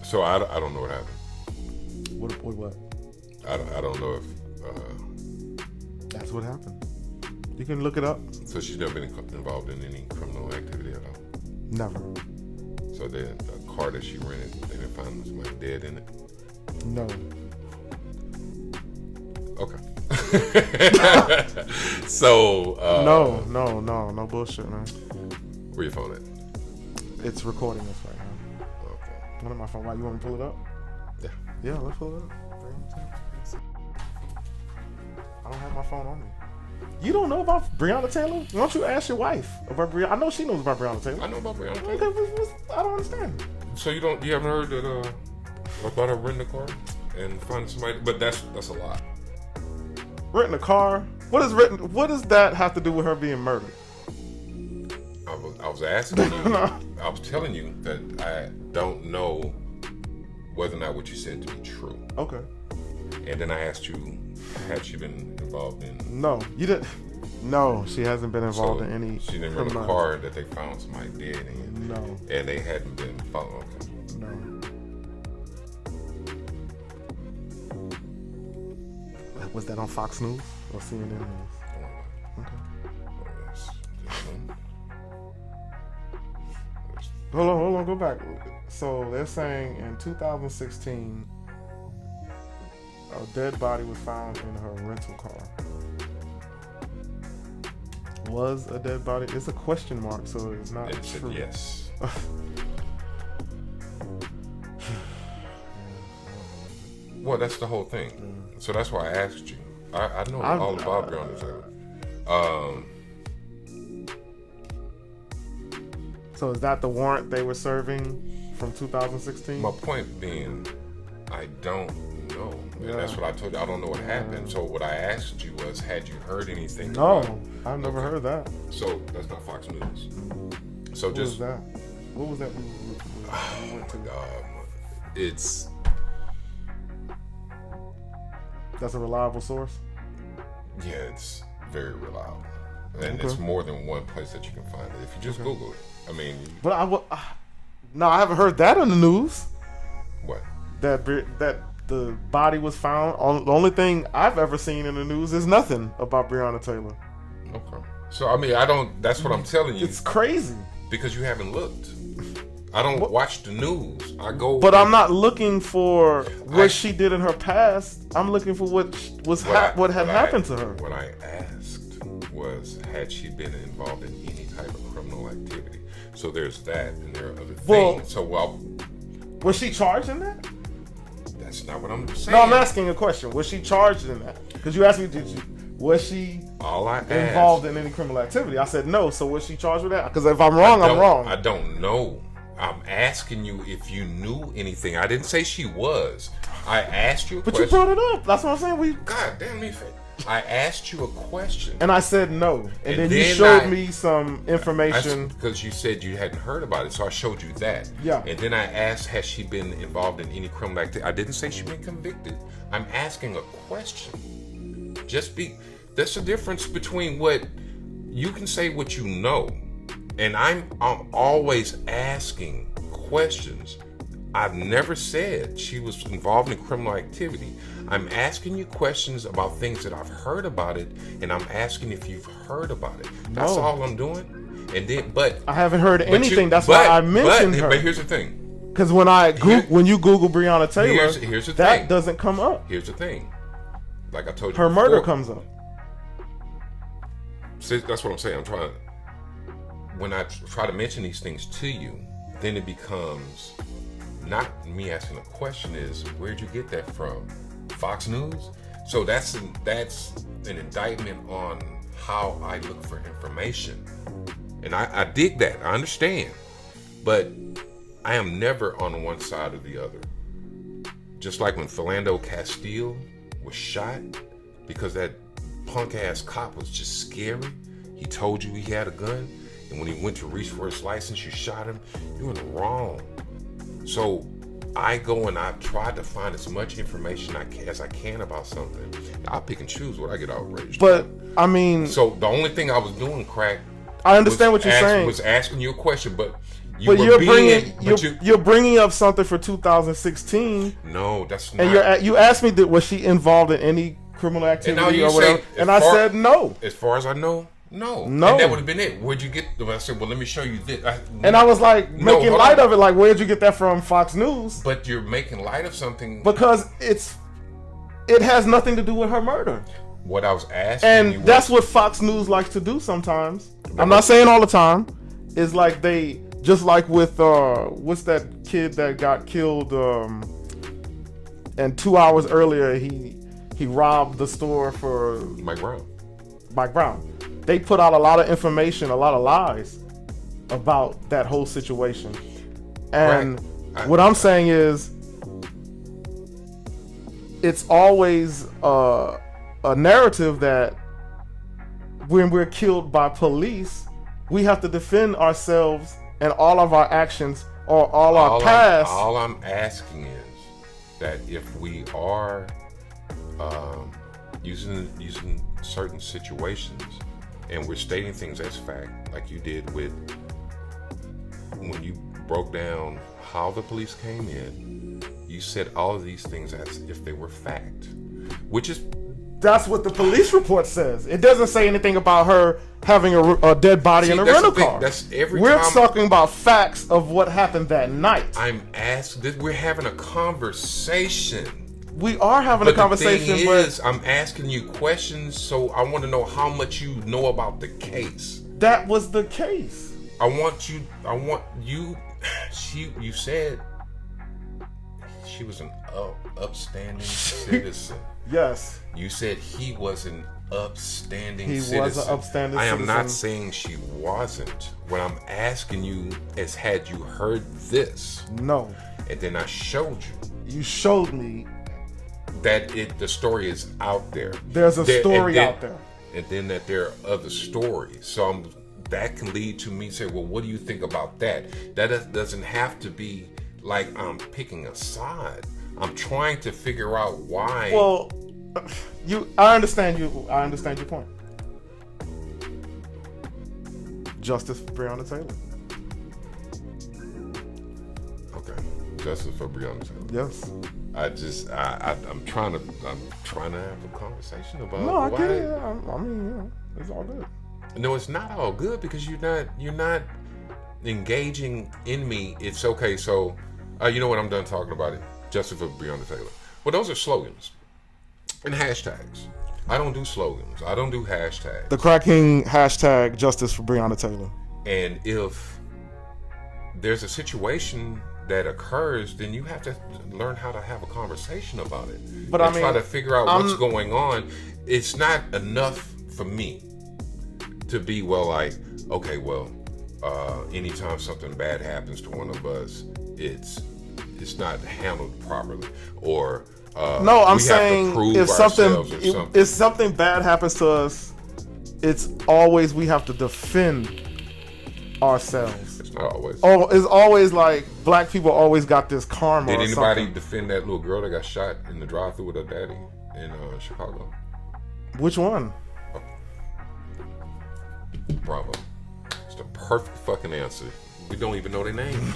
So I don't know what happened. What? I don't know if. That's what happened. You can look it up. So she's never been involved in any criminal activity at all. Never. So then the car that she rented, they didn't find somebody dead in it? No. Okay. So no bullshit, man. Where your phone at? It's recording this right now. Okay. One of my phone. Why, you want me to pull it up? Yeah, let's pull it up. I don't have my phone on me. You don't know about Breonna Taylor? Why don't you ask your wife about Breonna? I know she knows about Breonna Taylor. I know about Breonna Taylor. Okay, I don't understand. So you haven't heard that about her renting a car and finding somebody? But that's a lot. Renting a car? What does that have to do with her being murdered? I was asking you. I was telling you that I don't know whether or not what you said to be true. Okay. And then I asked you, had she been involved in? No, you didn't. No, she hasn't been involved in any. She didn't rent a car that they found somebody dead in. No. And they hadn't been followed. Okay. No. Was that on Fox News or CNN News? Okay. Hold on, go back. So they're saying in 2016, a dead body was found in her rental car. Was a dead body? It's a question mark, so it's not It said true. yes. Well, that's the whole thing. So that's why I asked you. I know all about Breonna Taylor. So is that the warrant they were serving from 2016? My point being, I don't know. And that's what I told you. I don't know what happened. So what I asked you was, had you heard anything? No, about it? I've never heard that. So that's not Fox News. So What was that? What was that? Oh my God, it's That's a reliable source? it's very reliable, and it's more than one place that you can find it. If you just Google it, I mean, But no, I haven't heard that on the news. what? That the body was found. The only thing I've ever seen in the news is nothing about Breonna Taylor. Okay. So I mean, I don't. That's what I'm telling you. It's crazy. Because you haven't looked. I don't watch the news. I go. But I'm not looking for what she did in her past. I'm looking for what had happened to her. What I asked was, had she been involved in any type of criminal activity? So there's that, and there are other things. Was she charged in that? That's not what I'm saying. No, I'm asking a question. Was she charged in that? Because you asked me, was she involved in any criminal activity? I said no. So was she charged with that? Because if I'm wrong, I'm wrong. I don't know. I'm asking you if you knew anything. I didn't say she was. I asked you a question. But you brought it up. That's what I'm saying. God damn me. I asked you a question. And I said no. And then you showed me some information. Because you said you hadn't heard about it, so I showed you that. Yeah. And then I asked, has she been involved in any criminal activity? I didn't say she'd been convicted. I'm asking a question. That's the difference between what you can say what you know. And I'm always asking questions. I've never said she was involved in criminal activity. I'm asking you questions about things that I've heard about it, and I'm asking if you've heard about it. That's all I'm doing. And then, I haven't heard anything. That's why I mentioned her. But here's the thing. Because when you Google Breonna Taylor, here's the that thing. doesn't come up. Here's the thing. Like I told you, her murder comes up. See, that's what I'm saying. When I try to mention these things to you, then it becomes not me asking a question, is where'd you get that from? Fox News? So that's an indictment on how I look for information. And I dig that. I understand. But I am never on one side or the other. Just like when Philando Castile was shot because that punk ass cop was just scary. He told you he had a gun. And when he went to reach for his license, you shot him. You were wrong. So I go and I try to find as much information as I can about something. I'll pick and choose what I get outraged. But I mean, so the only thing I was doing, Crack. I understand what you're saying. Was asking you a question, but you're bringing up something for 2016. No, that's not. And you asked me was she involved in any criminal activity or whatever, and I said no. As far as I know, No. No. And that would have been it. Where'd you get? I said, well, let me show you this. And I was like making hold light on. of it. Like, where'd you get that from? Fox News? But you're making light of something. Because it has nothing to do with her murder. What I was asking you And that's what Fox News likes to do sometimes. I'm not saying all the time. It's like they, just like with, what's that kid that got killed, and 2 hours earlier he robbed the store for Mike Brown. They put out a lot of information, a lot of lies about that whole situation. And Right. what I'm saying is, it's always a narrative that when we're killed by police, we have to defend ourselves and all of our actions or all our past. All I'm asking is that if we are using certain situations and we're stating things as fact, like you did with when you broke down how the police came in, you said all of these things as if they were fact, which is That's what the police report says. It doesn't say anything about her having a dead body in a that's rental the thing. car. That's every We're time talking about facts of what happened that night. I'm asked that we're having a conversation. We are having But a conversation, the thing but is, I'm asking you questions, so I want to know how much you know about the case. that was the case. You said she was an upstanding citizen. Yes. You said he was an upstanding He citizen. was an upstanding I am not citizen. saying she wasn't. What I'm asking you is, had you heard this? No. And then I showed you You showed me that the story is out there. there's a story and then- out there. And then that there are other stories. So that can lead to me saying, well, what do you think about that? That doesn't have to be like I'm picking a side. I'm trying to figure out why. Well, I understand you. I understand your point. Justice for Breonna Taylor. Okay, justice for Breonna Taylor. Yes. I'm trying to have a conversation about No, I why. get it. I mean, it's all good. No, it's not all good because you're not engaging in me. It's okay. So, you know what? I'm done talking about it. Justice for Breonna Taylor. Well, those are slogans and hashtags. I don't do slogans. I don't do hashtags. The cracking hashtag Justice for Breonna Taylor. And if there's a situation that occurs, then you have to learn how to have a conversation about it. But and I mean, try to figure out what's going on. It's not enough for me to be okay, anytime something bad happens to one of us, it's not handled properly, or no, I'm we saying have to prove if something ourselves or something. if something bad happens to us, it's always we have to defend ourselves. It's not always. Oh, it's always like black people always got this karma. Did or anybody something. defend that little girl that got shot in the drive-thru with her daddy in Chicago? Which one? Bravo. It's the perfect fucking answer. We don't even know their names.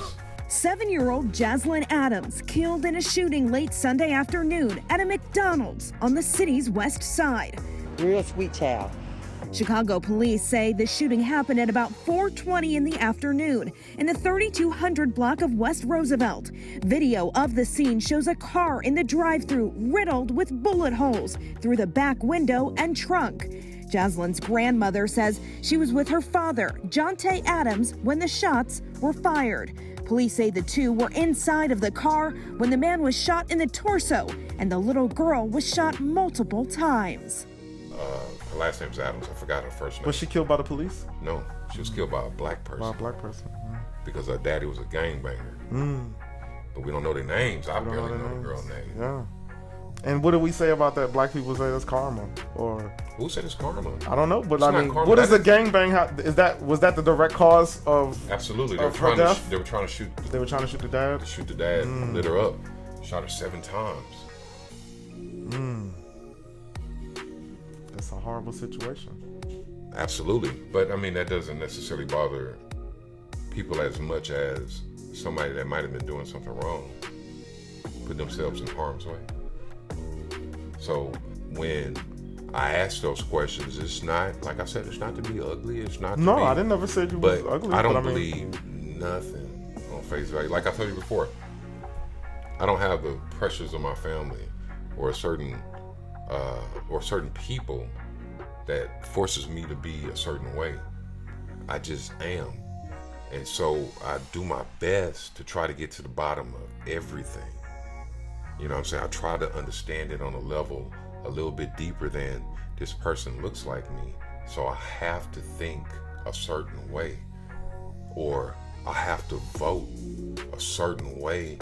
7-year-old Jaslyn Adams killed in a shooting late Sunday afternoon at a McDonald's on the city's west side. Real sweet child. Chicago police say the shooting happened at about 4:20 in the afternoon in the 3200 block of West Roosevelt. Video of the scene shows a car in the drive-thru riddled with bullet holes through the back window and trunk. Jaslyn's grandmother says she was with her father, Jonte Adams, when the shots were fired. Police say the two were inside of the car when the man was shot in the torso and the little girl was shot multiple times. Her last name's Adams. I forgot her first name. Was she killed by the police? No, she was killed by a black By a person black person. because her daddy was a gangbanger. But we don't know their names. I barely know the girl's name. Yeah. And what do we say about that? Black people say that's karma, or Who said it's karma? I don't know. But It's I not mean, karma, what is that the gangbang? Was that the direct cause of? Absolutely. Of her death? They were trying to shoot They were trying to shoot the dad. the dad, lit her up, shot her 7 times. That's a horrible situation. Absolutely. But I mean, that doesn't necessarily bother people as much as somebody that might have been doing something wrong, put themselves in harm's way. So when I ask those questions. It's not, like I said, it's not to be ugly. It's not to No, be, I didn't never say you was but ugly. I don't but believe nothing on face value. Like I told you before, I don't have the pressures of my family or certain people that forces me to be a certain way. I just am. And so I do my best to try to get to the bottom of everything. You know what I'm saying? I try to understand it on a level a little bit deeper than this person looks like me. So I have to think a certain way, or I have to vote a certain way,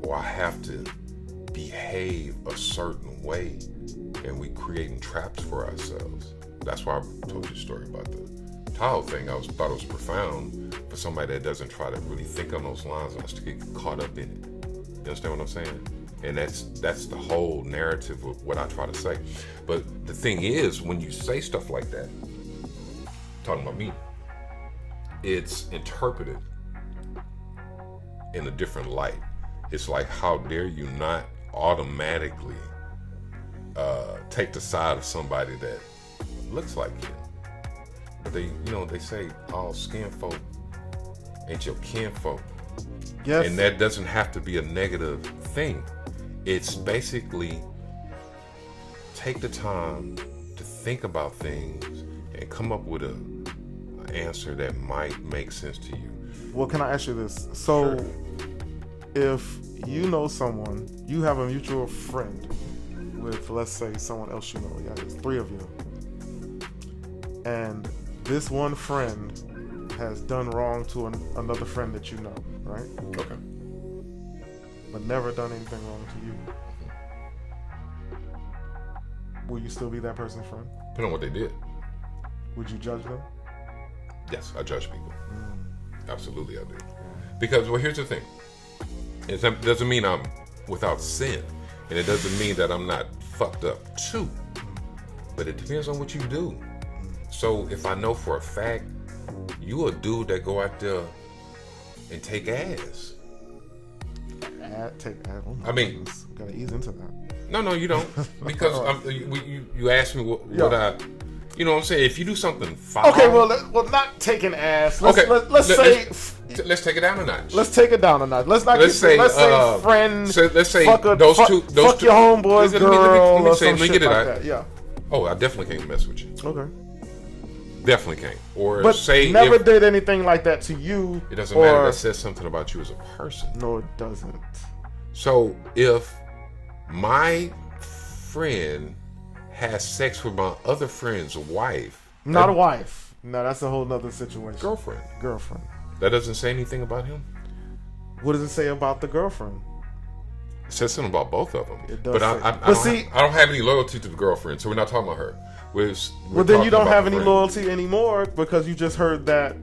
or I have to behave a certain way, and we creating traps for ourselves. That's why I told you a story about the towel thing. I thought it was profound for somebody that doesn't try to really think on those lines and to get caught up in it. You understand what I'm saying? And that's the whole narrative of what I try to say. But the thing is, when you say stuff like that, talking about me, it's interpreted in a different light. It's like, how dare you not automatically take the side of somebody that looks like you? But they say all skin folk ain't your kinfolk. Yes. And that doesn't have to be a negative thing. It's basically take the time to think about things and come up with an answer that might make sense to you. Well, can I ask you this? So, Sure. if you know someone, you have a mutual friend with, let's say, someone else you know. Yeah, there's three of you. And this one friend has done wrong to another friend that you know, right? Okay. But never done anything wrong to you. Will you still be that person's friend? Depending on what they did. Would you judge them? Yes, I judge people. Absolutely, I do. Because, well, here's the thing. It doesn't mean I'm without sin. And it doesn't mean that I'm not fucked up too. But it depends on what you do. So if I know for a fact you a dude that go out there and take ass. Take ass. Oh my I mean, goodness. Gotta ease into that. No, you don't. Because you asked me what I, you know what I'm saying? If you do something foul. Okay, well, not taking ass. Let's take it down a notch. Let's take it down a notch. Let's say friend. So let's say fuck fuck your homeboy's girl. Let me get it out. That. Yeah. Oh, I definitely can't mess with you. Okay. Definitely can't. Or but say never did anything like that to you. It doesn't matter. That says something about you as a person. No, it doesn't. So if my friend has sex with my other friend's wife, not a wife. No, that's a whole nother situation. Girlfriend. That doesn't say anything about him. What does it say about the girlfriend? It says something about both of them. It does. But I don't have any loyalty to the girlfriend, so we're not talking about her. Well, then you don't have any loyalty anymore because you just heard that.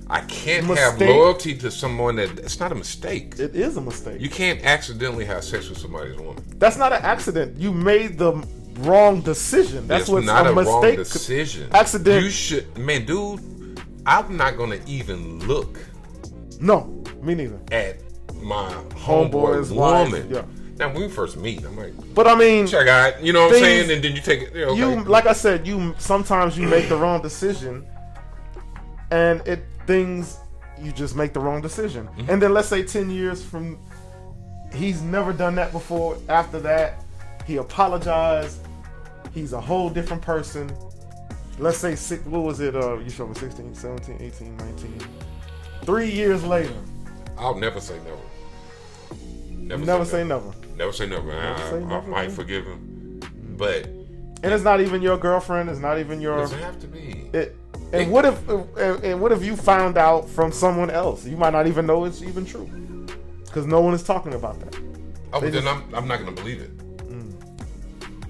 I can't have loyalty to someone it's not a mistake. It is a mistake. You can't accidentally have sex with somebody's woman. That's not an accident. You made the wrong decision. That's what's not a mistake. Wrong decision. Accident. You should, man, dude. I'm not gonna even look. No, me neither. At my homeboy's woman. Yeah. Now when we first meet, I'm like, but I mean, check out, you know what I'm saying, and then you take it. Okay. You, like I said, sometimes you make the wrong decision, and you just make the wrong decision, and then let's say 10 years from, he's never done that before. After that, he apologized. He's a whole different person. Let's say what was it? You showed me 16, 17, 18, 19. 3 years later, I'll never say never. Never say never. Never say never. I might forgive him, but and it's not even your girlfriend. It's not even your. It doesn't have to be. What if you found out from someone else? You might not even know it's even true, because no one is talking about that. Oh, but then I'm not going to believe it.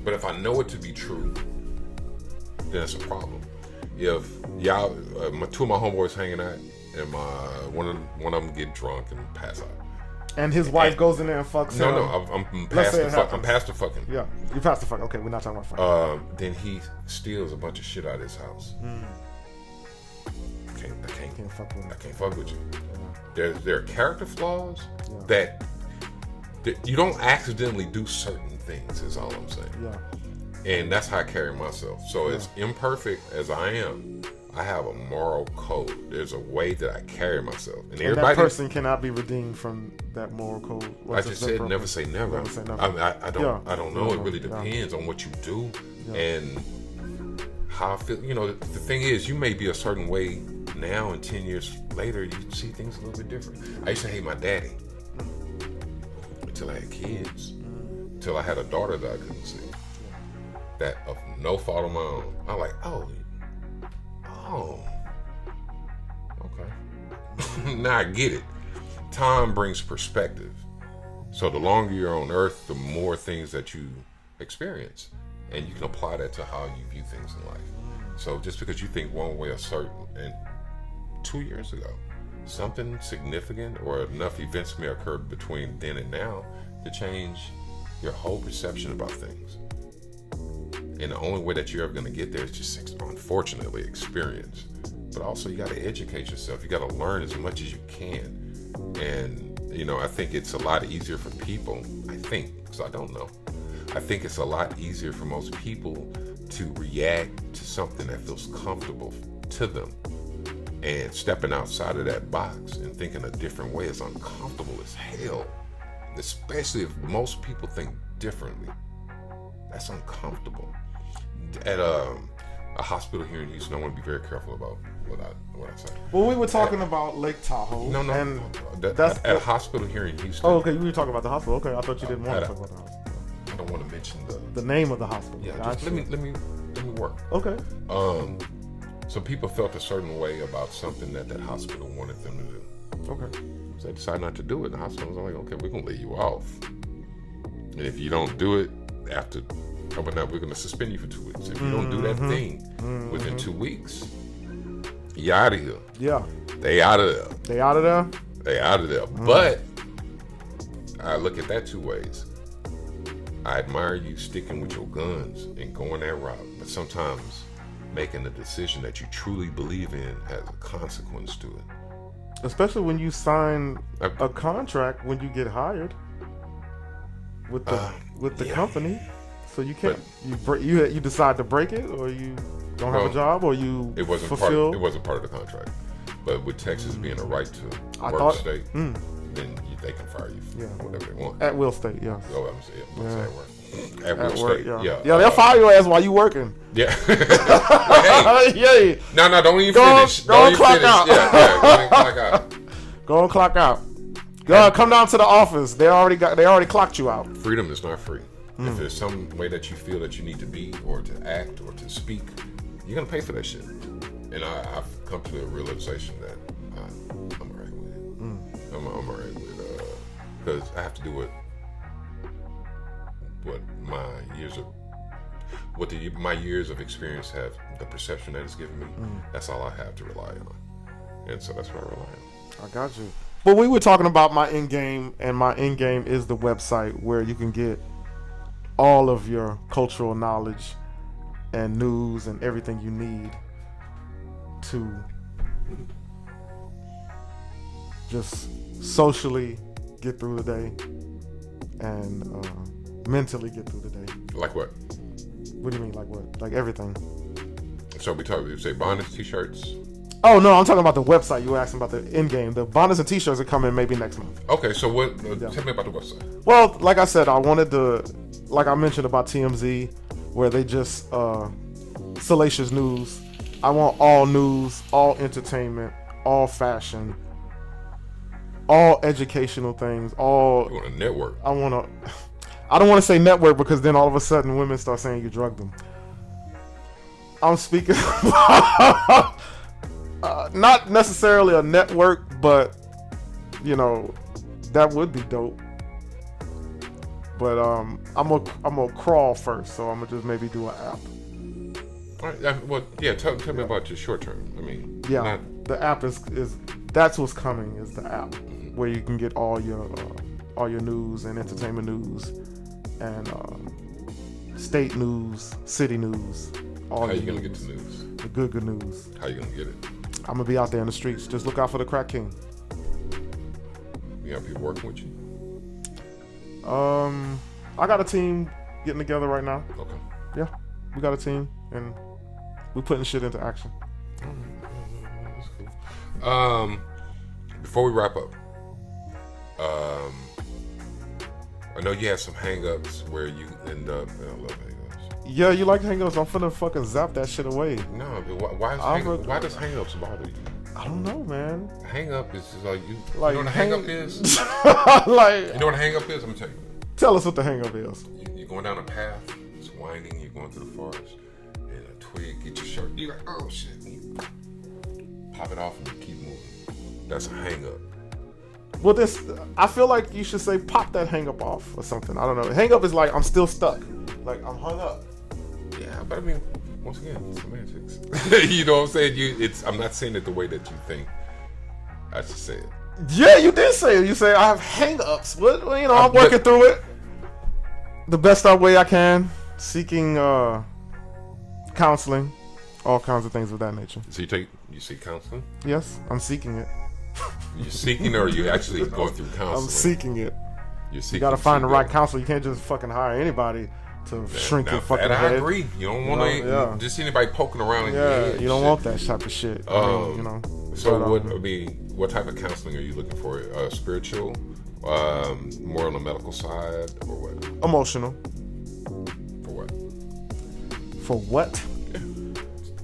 But if I know it to be true, then it's a problem. If y'all, two of my homeboys hanging out, and one of them get drunk and pass out. And his wife goes in there and fucks him. No, I'm past the fucking. I'm past the fucking. Yeah, you past the fucking. Okay, we're not talking about fucking. Then he steals a bunch of shit out of his house. I can't fuck with you. Yeah. There are character flaws that you don't accidentally do certain things. Is all I'm saying. Yeah. And that's how I carry myself. So as imperfect as I am, I have a moral code. There's a way that I carry myself. And And everybody, that person cannot be redeemed from that moral code. I just said never say never. Never say never. I don't. Yeah. I don't know. It really Yeah. depends on what you do Yeah. and how I feel. You know, the thing is, you may be a certain way now, and 10 years later, you see things a little bit different. I used to hate my daddy until I had kids, until I had a daughter that I couldn't see. That of no fault of my own. I'm like, oh, okay. Now I get it. Time brings perspective. So the longer you're on earth, the more things that you experience. And you can apply that to how you view things in life. So just because you think one way or certain, and 2 years ago, something significant or enough events may occur between then and now to change your whole perception about things. And the only way that you're ever going to get there is just, unfortunately, experience. But also, you got to educate yourself. You got to learn as much as you can. And, you know, I think it's a lot easier for people, I think, because I don't know. I think it's a lot easier for most people to react to something that feels comfortable to them. And stepping outside of that box and thinking a different way is uncomfortable as hell. Especially if most people think differently. That's uncomfortable. At a hospital here in Houston, I want to be very careful about what I say. Well, we were talking about Lake Tahoe. No. And At a hospital here in Houston. oh, okay. We were talking about the hospital. Okay, I thought you didn't want to talk about the hospital. I don't want to mention The name of the hospital. Yeah, Gotcha. just let me work. Okay. So people felt a certain way about something that hospital wanted them to do. Okay. So they decided not to do it. And the hospital was like, okay, we're going to lay you off. And if you don't do it after, we're going to suspend you for 2 weeks. If you don't do that thing within 2 weeks, you're out of here. Yeah. They out of there. They out of there? They out of there. But I look at that two ways. I admire you sticking with your guns and going that route. But sometimes making a decision that you truly believe in has a consequence to it. Especially when you sign a contract when you get hired with the company. So you can't you decide to break it, or you don't have a job, or you it wasn't fulfill. It wasn't part of the contract. But with Texas being a right to work state, then they can fire you for whatever they want. At will state, yeah. Oh, I'm saying at work. At will work, state, yeah. They'll fire your ass while you working. Yeah. Hey, yeah. No, don't even finish. Go and clock out. Yeah, go and clock out. Go and clock out. Go come down to the office. They already clocked you out. Freedom is not free. If there's some way that you feel that you need to be, or to act, or to speak, you're gonna pay for that shit. And I've come to the realization that I'm alright with it. I'm alright with it because I have to do what my years of experience have, the perception that it's given me. That's all I have to rely on, and so that's what I rely on. I got you. But we were talking about my end game, and my end game is the website where you can get all of your cultural knowledge and news and everything you need to just socially get through the day and mentally get through the day. Like what? What do you mean, like what? Like everything. So we say bonnets, t-shirts. Oh no, I'm talking about the website. You were asking about the end game. The bonnets and t-shirts are coming maybe next month. Okay, so what? Tell me about the website. Well, like I said, I wanted to, like I mentioned about TMZ, where they just salacious news. I want all news, all entertainment, all fashion, all educational things, all. You want a network? I want to. I don't want to say network because then all of a sudden women start saying you drugged them. I'm speaking about, not necessarily a network, but you know, that would be dope. But I'm gonna crawl first, so I'm gonna just maybe do an app. All right, well, yeah. Tell me about your short term. I mean, the app is that's what's coming, is the app where you can get all your news and entertainment news and state news, city news. How are you gonna get the news? The good news. How you gonna get it? I'm gonna be out there in the streets. Just look out for the Crack King. You got people working with you? I got a team getting together right now. Okay. Yeah, we got a team, and we're putting shit into action. That's cool. Before we wrap up, I know you had some hang-ups where you end up, and I love hang-ups. Yeah, you like hang-ups? I'm finna fucking zap that shit away. No, why does hang-ups bother you? I don't know, man. Hang-up is just like, you know Like what a hang-up is? Like, You know what a hang-up is? Let me tell you. tell us what the hang-up is. You're going down a path, it's winding, you're going through the forest, and a twig gets your shirt. You're like, oh shit. And you pop it off and you keep moving. That's a hang-up. Well, I feel like you should say pop that hang-up off or something. I don't know. Hang-up is like I'm still stuck. Like I'm hung up. Yeah, but I mean, once again, semantics. You know what I'm saying? I'm not saying it the way that you think I should say it. Yeah, you did say it. You say I have hang-ups. What? You know, I'm working through it the best way I can, seeking counseling, all kinds of things of that nature. So you seek counseling? Yes, I'm seeking it. You're seeking, or are you actually going through counseling? I'm seeking it. You're seeking. You gotta find the right counselor. You can't just fucking hire anybody to shrink your fucking that head. I agree. You don't want to just anybody poking around in your head. You don't want that type of shit. You know. So what type of counseling are you looking for? Spiritual, more on the medical side, or what? Emotional. For what? For what?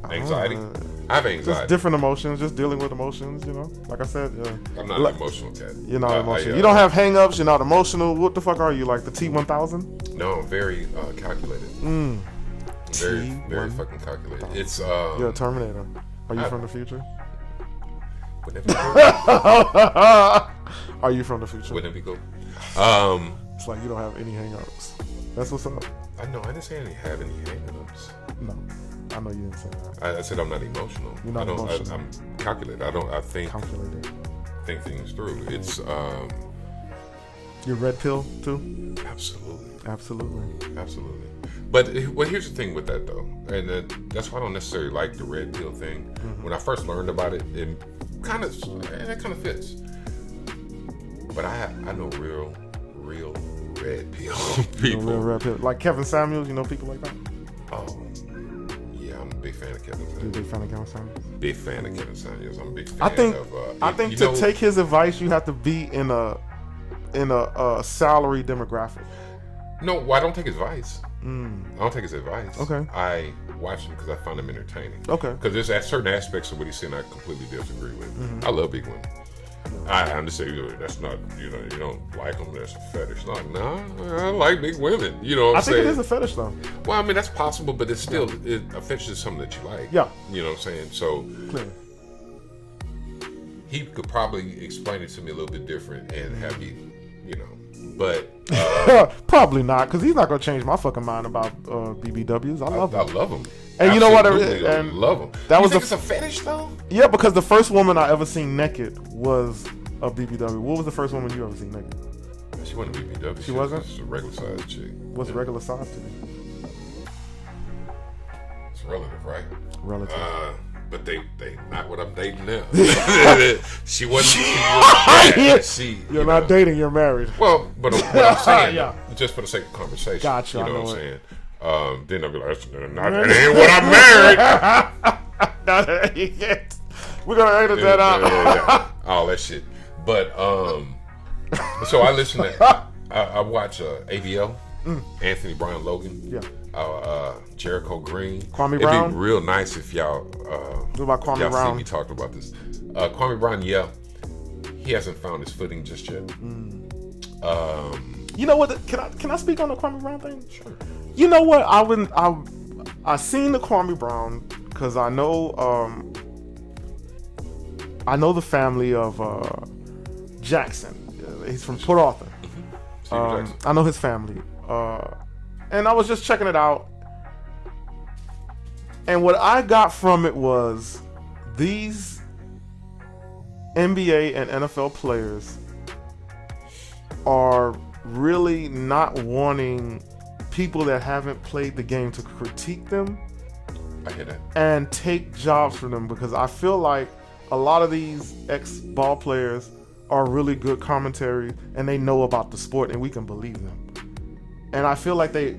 Anxiety. I have anxiety. Just different emotions, just dealing with emotions, you know. Like I said, I'm not an emotional cat. You're not emotional. You don't have hang-ups. You're not emotional. What the fuck are you, like the T-1000? No, I'm very calculated. Very fucking calculated. It's you're a Terminator. Are you from the future? Wouldn't it be cool? Are you from the future? Wouldn't it be cool? It's like you don't have any hang-ups. That's what's up. I didn't say I didn't have any hang-ups. No, I know you didn't say that. I said I'm not emotional. You're not emotional. I'm calculated. I think Calculated. think things through. It's You're red pill too? Absolutely. But here's the thing with that though, and that's why I don't necessarily like the red pill thing. Mm-hmm. When I first learned about it, it kind of fits. But I know real red pill people. Real red pill, like Kevin Samuels. You know people like that. Oh, yeah, I'm a big fan of Kevin Samuels. You're a big fan of Kevin Samuels? Big fan of Kevin Samuels. I'm a big fan I think to take his advice, you have to be in a salary demographic. No, I don't take his advice. I don't take his advice. Okay. I watch him because I find him entertaining. Okay. Because there's certain aspects of what he's saying I completely disagree with. Mm-hmm. I love big women. I understand that's not, you don't like them, that's a fetish. Like, nah, I like big women. You know what I'm saying? I think it is a fetish though. Well, I mean, that's possible, but it's still, a fetish is something that you like. Yeah. You know what I'm saying? So, Clearly. he could probably explain it to me a little bit different and have me, but... probably not, because he's not going to change my fucking mind about BBWs. I love them. I love them. And you know what? I And love them. That was it's a fetish, though? Yeah, because the first woman I ever seen naked was a BBW. What was the first woman you ever seen naked? She wasn't a BBW. She wasn't? She was a regular size chick. What's regular size to you? It's relative, right? Relative. But they not what I'm dating now. She wasn't. You're not dating. You're married. Well, but what I'm saying, Yeah. just for the sake of conversation, Gotcha, you I know know what I'm it. saying. Then I'll be like, that ain't what I'm married. We're gonna edit that out. Yeah. All that shit. But so I listen to. I watch ABL, Anthony Brian Logan. Yeah. Jericho Green. Kwame It'd Brown? be real nice if y'all What about Kwame y'all Brown? see me talking about this. Kwame Brown, yeah, he hasn't found his footing just yet. You know what? Can I speak on the Kwame Brown thing? Sure. You know what? I seen the Kwame Brown because I know the family of Jackson. He's from Port Arthur. I know his family. And I was just checking it out. And what I got from it was these NBA and NFL players are really not wanting people that haven't played the game to critique them I hear that. and take jobs from them, because I feel like a lot of these ex-ball players are really good commentary and they know about the sport and we can believe them. And I feel like I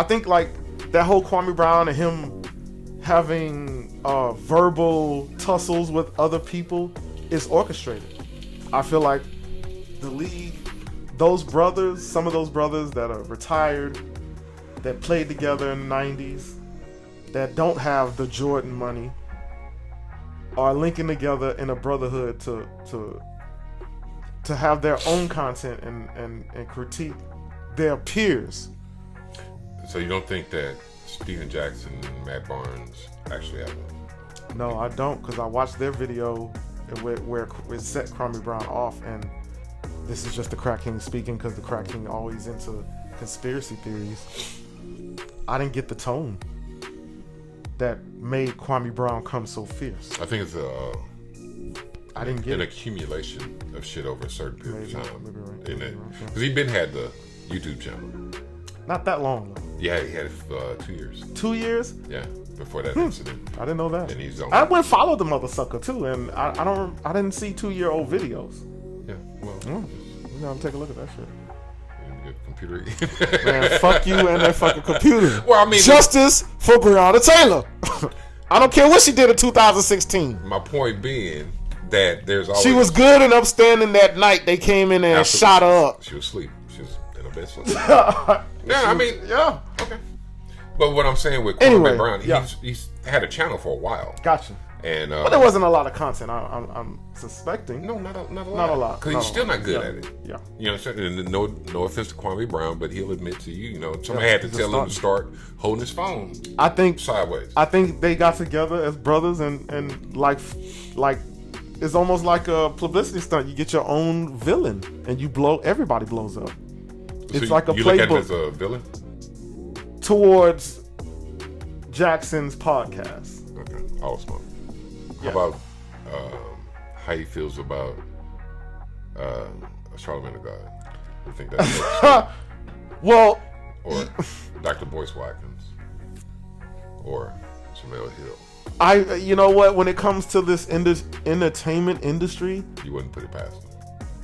think like that whole Kwame Brown and him having verbal tussles with other people is orchestrated. I feel like the league, those brothers, some of those brothers that are retired, that played together in the 90s, that don't have the Jordan money, are linking together in a brotherhood to have their own content and critique their peers. So you don't think that Steven Jackson and Matt Barnes actually have one? No, I don't, because I watched their video where it set Kwame Brown off, and this is just the Crack King speaking, because the Crack King always into conspiracy theories. I didn't get the tone that made Kwame Brown come so fierce. I think it's I didn't get an it. accumulation of shit over a certain period of time. Maybe right. Because he been had the YouTube channel. Not that long though. Yeah, he had it for 2 years. 2 years? Yeah, before that incident. I didn't know that. And he's on. I went follow the mother sucker too, and I didn't see 2-year-old videos. Yeah, well, You gotta take a look at that shit. get the computer again. Man, fuck you and that fucking computer. Well, I mean, justice for Breonna Taylor. I don't care what she did in 2016. my point being that there's always She was good and upstanding that night. They came in there and shot her up. She was asleep. She was in her bed sleeping. Yeah, I mean, Yeah. okay. But what I'm saying with Anyway, Kwame Brown, yeah. he's had a channel for a while, Gotcha. and But there wasn't a lot of content. I'm suspecting. no, not a lot. Not a lot. Because Not he's a still lot. not good Yeah. at it. Yeah. You know what I'm saying? And no offense to Kwame Brown, but he'll admit to you, somebody had to he's tell a him to start holding his phone I think sideways. they got together as brothers and like it's almost like a publicity stunt. You get your own villain and everybody blows up. It's like a you look at him playbook as a villain. towards Jackson's podcast. Okay, all smoke. Yeah. How about how he feels about Charlamagne the God? You think that's Well, or Dr. Boyce Watkins or Jamel Hill? you know what? When it comes to this entertainment industry, You wouldn't put it past him.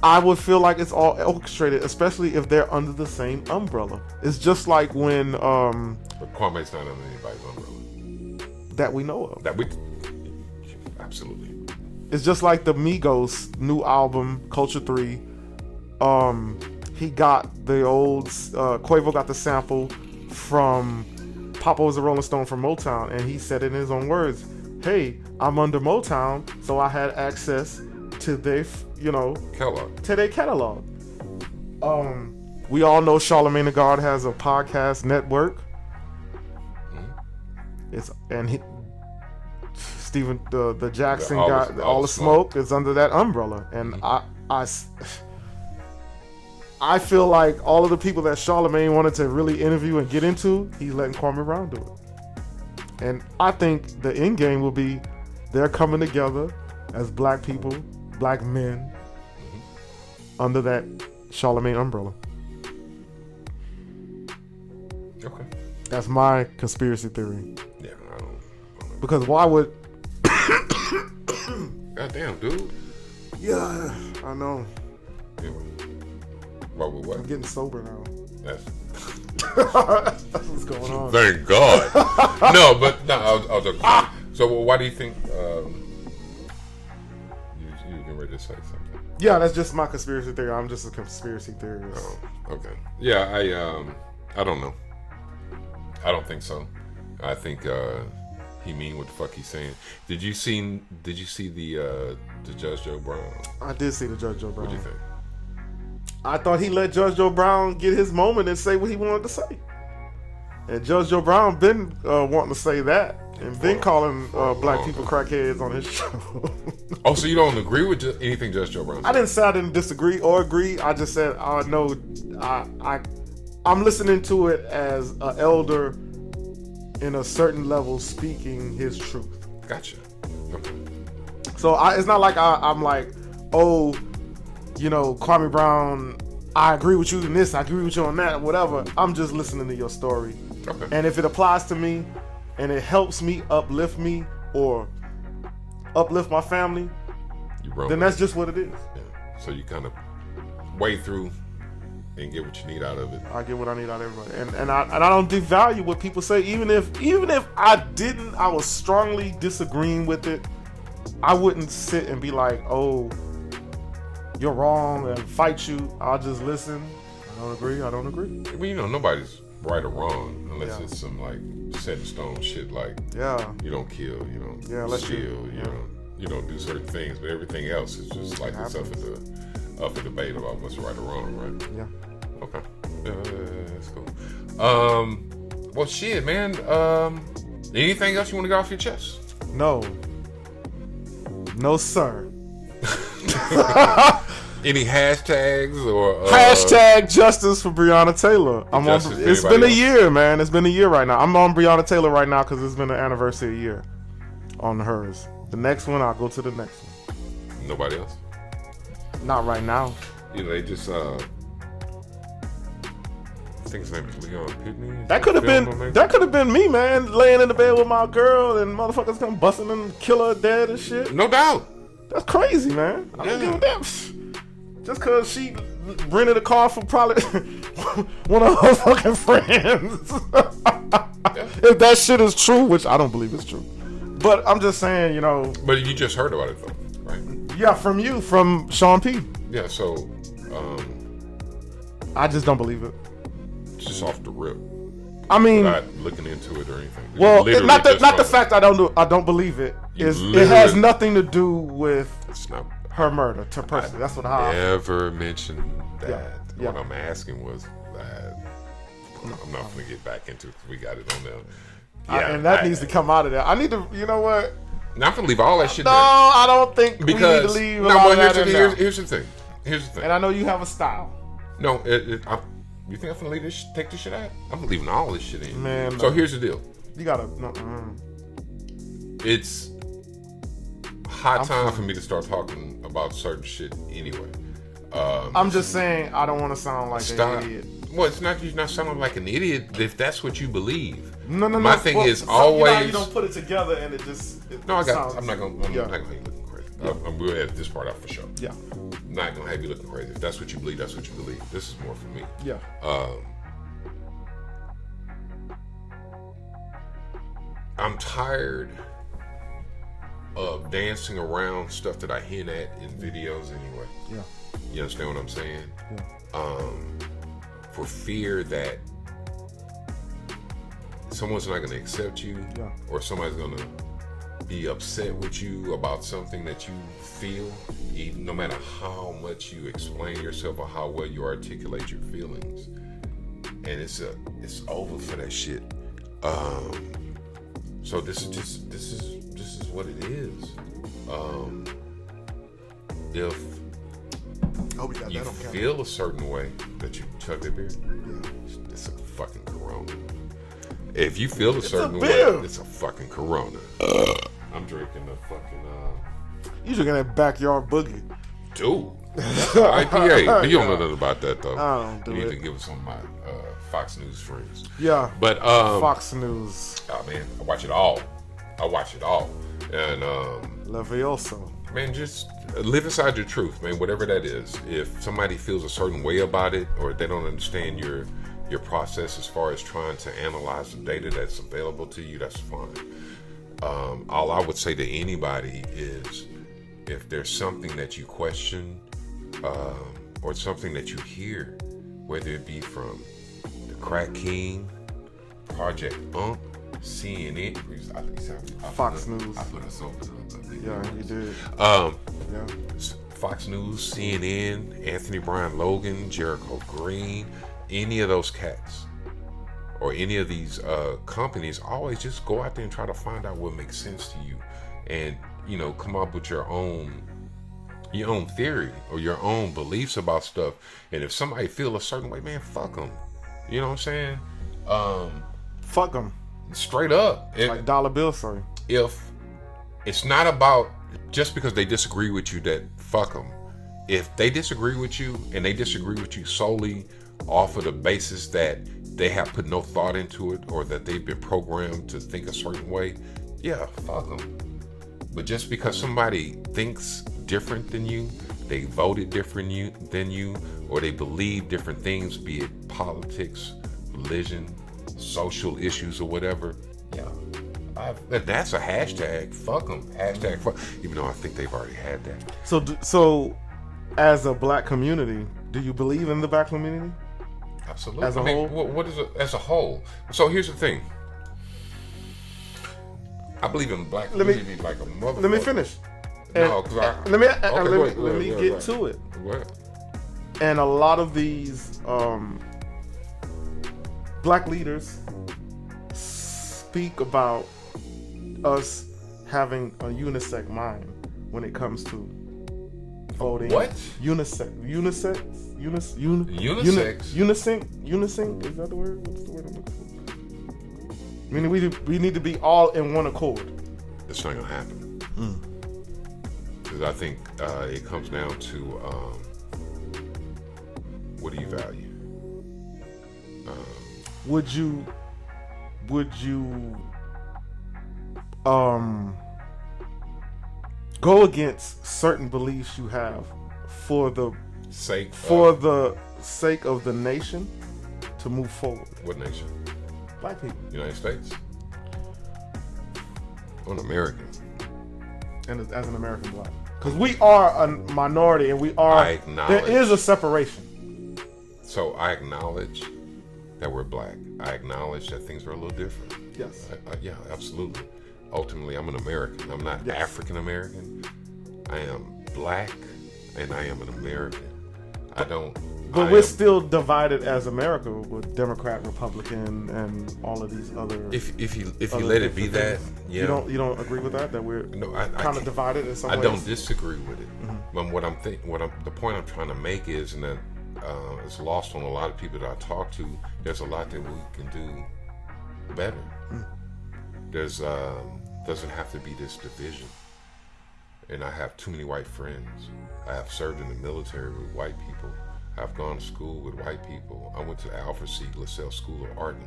I would feel like it's all orchestrated, especially if they're under the same umbrella. It's just like when But Kwame's not under anybody's umbrella. that we know of. That we absolutely. It's just like the Migos new album, Culture 3. He got the old Quavo got the sample from Papa Was a Rolling Stone from Motown, and he said in his own words, "Hey, I'm under Motown, so I had access to their, Kellogg. to their catalog." We all know Charlamagne the God has a podcast network. Stephen the Jackson got all the smoke is under that umbrella, and I feel like all of the people that Charlamagne wanted to really interview and get into, he's letting Kwame Brown do it. And I think the end game will be they're coming together as black people, black men, under that Charlamagne umbrella. Okay. That's my conspiracy theory. Yeah, I don't. Because why would? Goddamn, dude. Yeah, I know. Anyway. What? I'm getting sober now. That's That's what's going on. thank God. No, but no, I was okay. So why do you think you can ready to say something? Yeah, that's just my conspiracy theory. I'm just a conspiracy theorist. Oh, okay. Yeah, I don't know. I don't think so. I think he mean what the fuck he's saying. Did you see the Judge Joe Brown? I did see the Judge Joe Brown. What do you think? I thought he let Judge Joe Brown get his moment and say what he wanted to say. And Judge Joe Brown been wanting to say that and been calling black people crackheads on his show. Oh, so you don't agree with anything Judge Joe Brown said? I didn't say I didn't disagree or agree. I just said I know I'm listening to it as an elder in a certain level speaking his truth. Gotcha. Okay. So it's not like I'm like, oh, Kwame Brown, I agree with you in this, I agree with you on that, whatever. I'm just listening to your story. Okay. And if it applies to me and it helps me, uplift me, or uplift my family, then that's just what it is. Yeah. So you kind of wade through and get what you need out of it. I get what I need out of everybody, and I don't devalue what people say. Even if I was strongly disagreeing with it, I wouldn't sit and be like, "Oh, you're wrong," and fight you. I'll just listen. I don't agree. Well, you know, nobody's right or wrong unless it's some like set in stone shit like you don't kill, you don't steal, you don't do certain things, but everything else is just like it's up for debate about what's right or wrong, right? Yeah. Okay. That's cool. Well, shit, man. Anything else you want to get off your chest? No, sir. Any hashtags or hashtag justice for Breonna Taylor? It's been a year, man. It's been a year right now. I'm on Breonna Taylor right now because it's been an anniversary year on hers. The next one, I'll go to the next one. Nobody else? Not right now. You know, they just I think his name is Leon Pitney. That could have been me, man, laying in the bed with my girl and motherfuckers come busting and kill her dead and shit. No doubt. That's crazy, man. I don't give a damn. Just because she rented a car for probably one of her fucking friends. If that shit is true, which I don't believe it's true. But I'm just saying, you know. But you just heard about it, though, right? Yeah, from Sean P. Yeah, so. I just don't believe it. Just off the rip. I mean. Not looking into it or anything. Well, not the fact I don't believe it. It has nothing to do with. It's not. Her murder to person. That's what I never mentioned that. Yeah. What I'm asking was that I'm not going to get back into it because we got it on there. And that needs to come out of there. I need to, you know what? Now I'm going to leave all that shit No, there. I don't think we need to leave all that in there. Here's the thing. And I know you have a style. No, you think I'm going to leave this, take this shit out? I'm leaving all this shit in. Man. So here's the deal. You got to... It's high time for me to start talking about certain shit anyway. I'm just saying I don't want to sound like an idiot. Well, it's not you're not sounding like an idiot if that's what you believe. No. My thing is always you don't put it together and it just. I'm not gonna have you looking crazy. I'm going to edit this part out for sure. Yeah. I'm not gonna have you looking crazy. If that's what you believe, that's what you believe. This is more for me. Yeah. I'm tired of dancing around stuff that I hint at in videos anyway. Yeah. You understand what I'm saying? Yeah. For fear that someone's not going to accept you, or somebody's going to be upset with you about something that you feel, even no matter how much you explain yourself or how well you articulate your feelings. And it's over for that shit. So this is what it is. If you feel a certain way that you chug that beer, it's a fucking Corona. If you feel a certain way, it's a fucking Corona. I'm drinking the fucking. You drinking that backyard boogie, dude? IPA. You don't know nothing about that though. I don't do you it. need to give it some of my Fox News friends. Yeah, but Fox News. Oh man, I watch it all. And Levioso. Man, just live inside your truth, man. Whatever that is. If somebody feels a certain way about it, or they don't understand your process as far as trying to analyze the data that's available to you, that's fine. All I would say to anybody is, if there's something that you question, or something that you hear, whether it be from the Crack King, Project Unk, CNN, Fox News. I put us over the Yeah, you did. Fox News, CNN, Anthony Brian Logan, Jericho Green, any of those cats or any of these companies, always just go out there and try to find out what makes sense to you, and come up with your own theory or your own beliefs about stuff. And if somebody feel a certain way, man, fuck them. You know what I'm saying? Fuck them. Straight up. Like dollar bill, sorry. If it's not about just because they disagree with you, that fuck them. If they disagree with you and they disagree with you solely off of the basis that they have put no thought into it, or that they've been programmed to think a certain way, yeah, fuck them. But just because somebody thinks different than you they voted different than you, or they believe different things, be it politics, religion, social issues, or whatever. Yeah, that's a hashtag. Fuck them. Hashtag fuck. Even though I think they've already had that. So, as a black community, do you believe in the black community? Absolutely. As a whole? What is it as a whole? So here's the thing. I believe in black community like a motherfucker. Let me finish. No, because let me get to it. Go ahead. And a lot of these black leaders speak about us having a unisex mind when it comes to voting. What? Unisex. Unisex? Unisync? Is that the word? What's the word I'm looking for? I mean, we need to be all in one accord. It's not gonna happen. Because I think it comes down to what do you value? Would you go against certain beliefs you have for the sake of the nation to move forward? What nation? Black people. United States. I'm an American. And as an American black. Because we are a minority and there is a separation. So I acknowledge that we're black. I acknowledge that things are a little different. Yes. Yeah, absolutely. Ultimately, I'm an American. I'm not African American. I am black and I am an American. But we're still divided as America with Democrat, Republican, and all of these other. If you let it be that, yeah. You don't agree with that we're kind of divided in some ways. I don't disagree with it. But the point I'm trying to make is, and that it's lost on a lot of people that I talk to. There's a lot that we can do better. There's doesn't have to be this division. And I have too many white friends. I have served in the military with white people. I've gone to school with white people. I went to the Alfred C. LaSalle School of Art in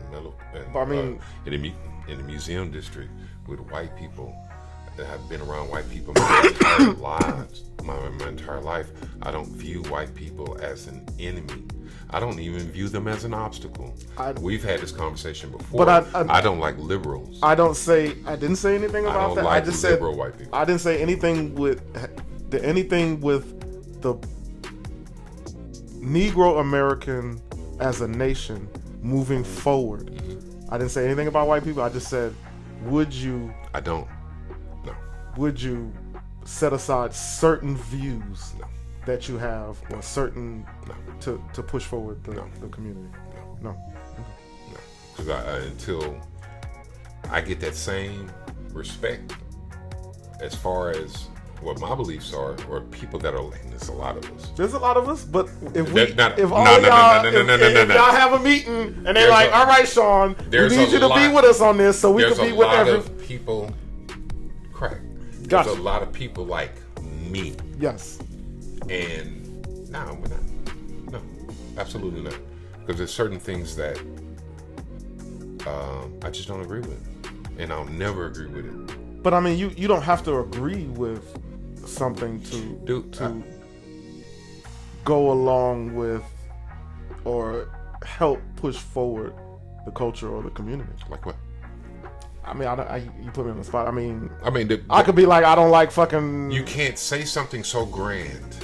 the museum district with white people. I've been around white people my entire life. I don't view white people as an enemy. I don't even view them as an obstacle. We've had this conversation before. But I don't like liberals. I didn't say anything about that. I just said liberal white people. I didn't say anything with the Negro American as a nation moving forward. I didn't say anything about white people. I just said, would you? I don't. No. Would you set aside certain views that you have, or certain to push forward the community? No. Because until I get that same respect as far as what my beliefs are, or people that are like, there's a lot of us. There's a lot of us, but if y'all have a meeting and they're like, all right, Sean, we need you to be with us on this so we can be with every. There's a lot of people, There's a lot of people like me. Yes. And no, we're not. No, absolutely not. Because there's certain things that I just don't agree with. And I'll never agree with it. But I mean, you don't have to agree with something to go along with or help push forward the culture or the community. Like what? I mean, you put me on the spot. I mean, I could be like, I don't like fucking. You can't say something so grand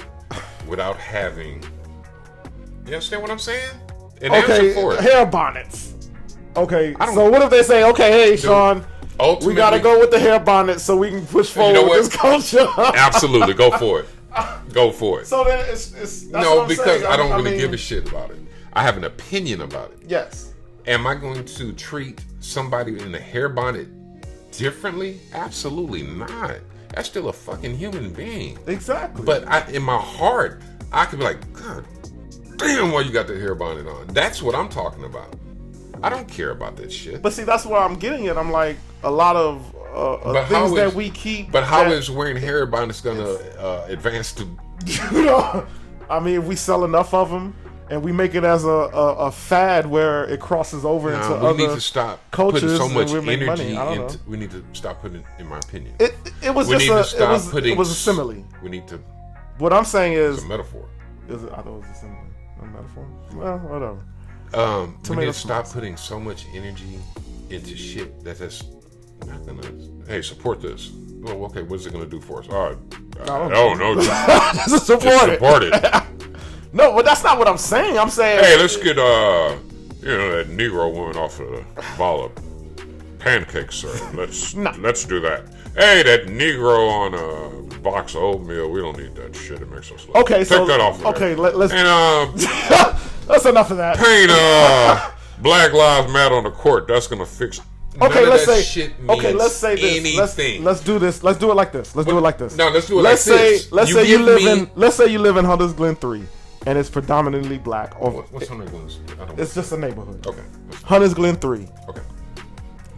without having. You understand what I'm saying? An answer for it. Hair bonnets. Okay, so what if they say, okay, hey, Sean, we gotta go with the hair bonnet so we can push forward this culture? Absolutely, go for it. Go for it. So then it's no, because I don't really give a shit about it. I have an opinion about it. Yes. Am I going to treat somebody in a hair bonnet differently? Absolutely not. That's still a fucking human being. Exactly. But in my heart, I could be like, God damn, why you got the hair bonnet on? That's what I'm talking about. I don't care about that shit. But see, that's where I'm getting it. I'm like, a lot of things that we keep. But how is wearing hair bonnets going to advance to? You know, I mean, if we sell enough of them and we make it as a fad where it crosses over into other we need to stop cultures, putting so much energy money. into. We need to stop putting, in my opinion. It was we just need to stop it was a simile. We need to What I'm saying is It's a metaphor. Is it? I thought it was a symbol. A metaphor. Well, whatever. We need to stop putting so much energy into shit that's not gonna. Hey, support this. Well, okay, what's it gonna do for us? All right. No, Just support it. No, but that's not what I'm saying. I'm saying, hey, let's get that Negro woman off of the ball of pancakes, sir. Let's do that. Hey, that Negro on a box of oatmeal. We don't need that shit. It makes us laugh. Okay, take so that off. Of okay, there. let's. And That's enough of that. paint Black Lives Matter on the court. That's gonna fix. Okay, let's say. Shit Okay, let's say this. anything. Let's do this. Let's do it like this. Let's do it like this. No, let's do it Let's like say. this. Let's say you live in. Let's say you live in Hunters Glen 3, and it's predominantly black. Or What's Hunters Glen? it's just a neighborhood. Okay. Hunters Glen 3. Okay.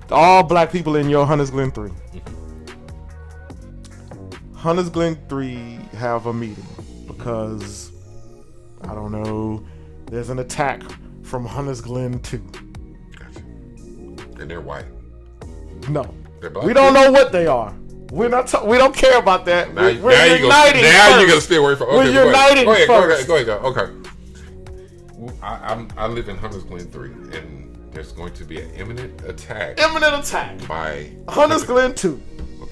All black people in your Hunters Glen 3. Hunters Glen 3 have a meeting because I don't know. There's an attack from Hunters Glen 2. Gotcha. And they're white. No, They're black. we don't know what they are. We're not. We don't care about that. We're uniting. Now you gotta stay away from. Okay, We're uniting go ahead, first. Go ahead. Okay. I live in Hunters Glen 3, and there's going to be an imminent attack by Hunters Glen 2. Okay.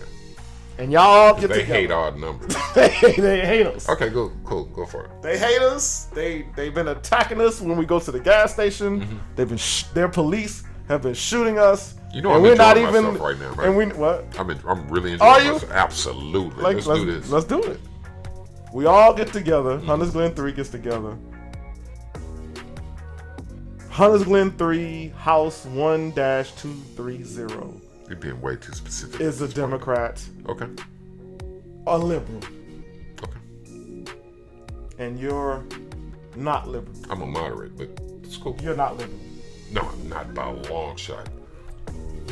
And y'all get They together. hate odd numbers. they hate us. Okay, cool, go for it. They hate us. They've been attacking us when we go to the gas station. Mm-hmm. They've been their police have been shooting us. You know, and I'm we're not enjoying even myself right now, right? And we what? I'm really Are enjoying you? myself. Absolutely. Like, Let's do this. Let's do it. We all get together. Hunters Glen 3 gets together. Hunters Glen 3 House 1-230 You're being way too specific. is a Democrat, Okay. a liberal, Okay. and you're not liberal. I'm a moderate, but it's cool. You're not liberal. No, I'm not by a long shot.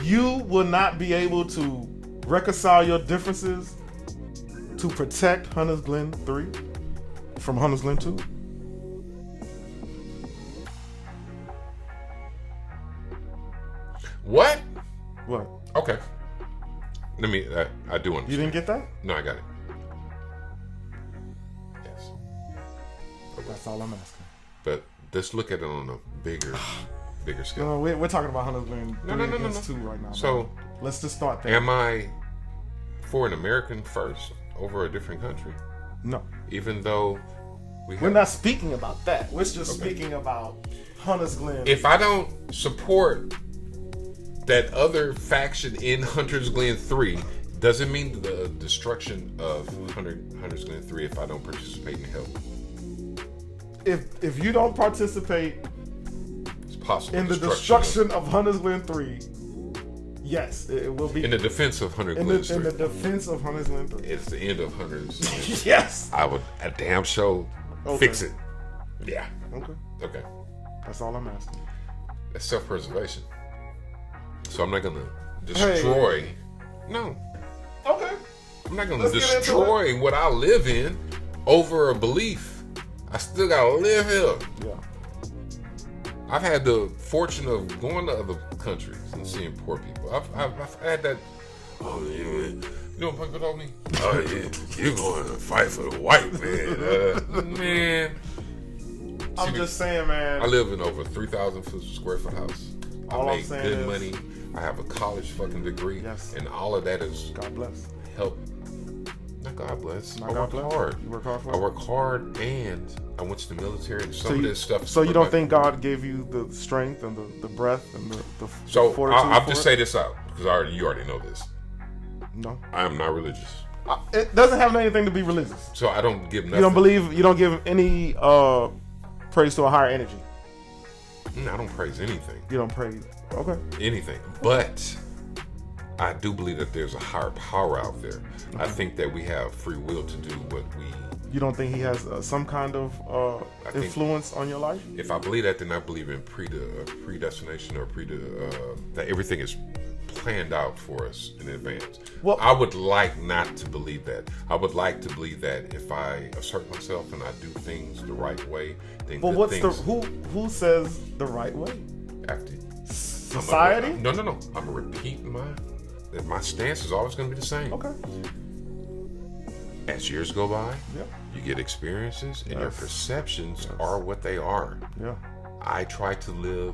You will not be able to reconcile your differences to protect Hunters Glen 3 from Hunters Glen 2. What? What? Okay. Let me. I do understand. You didn't get that? No, I got it. Yes. That's all I'm asking. But let's look at it on a bigger scale. No, we're talking about Hunters Glen 3 No. against 2 right now. So, bro. Let's just start there. am I for an American first over a different country? No. Even though We're not speaking about that. We're just speaking about Hunters Glen. If I don't support that other faction in Hunters Glen 3, doesn't mean the destruction of Hunters Glen 3 if I don't participate in help. If you don't participate It's possible. in the destruction of Hunters Glen 3, yes, it will be in the defense of Hunters in Glen the 3. defense of Hunters Glen 3. It's the end of Hunters. Yes. I would a damn show fix it. Yeah. Okay. Okay. That's all I'm asking. That's self-preservation. So I'm not gonna destroy. No, Okay. I'm not gonna Let's get into destroy what I live in over a belief. I still gotta live here. Yeah. I've had the fortune of going to other countries and seeing poor people. I've had that. Oh yeah, you don't fuck with me. Oh yeah, you going to fight for the white man? Man, I'm just saying, man. I live in over 3,000 square foot house. All I I'm make saying good is- money. I have a college fucking degree. Yes. And all of that is God bless. help. Not God bless. Not I God work bless. hard. You work hard for I it? work hard, and I went to the military. And some of this stuff. So you don't think God gave you the strength and the breath and the So fortitude I'll for just it? say this out because you already know this. No. I am not religious, It doesn't have anything to be religious. so I don't give nothing. You don't give any praise to a higher energy. I don't praise anything. You don't praise. Okay. Anything, but I do believe that there's a higher power out there. I think that we have free will to do what we. You don't think he has some kind of I think- influence on your life? If I believe that, then I believe in predestination or that everything is planned out for us in advance. Well- I would like not to believe that. I would like to believe that if I assert myself and I do things the right way, then But good what's things who says the right way? after. Society? No. I'm gonna repeat that my stance is always gonna be the same. Okay. as years go by, Yeah. you get experiences, and your perceptions are what they are. Yeah. I try to live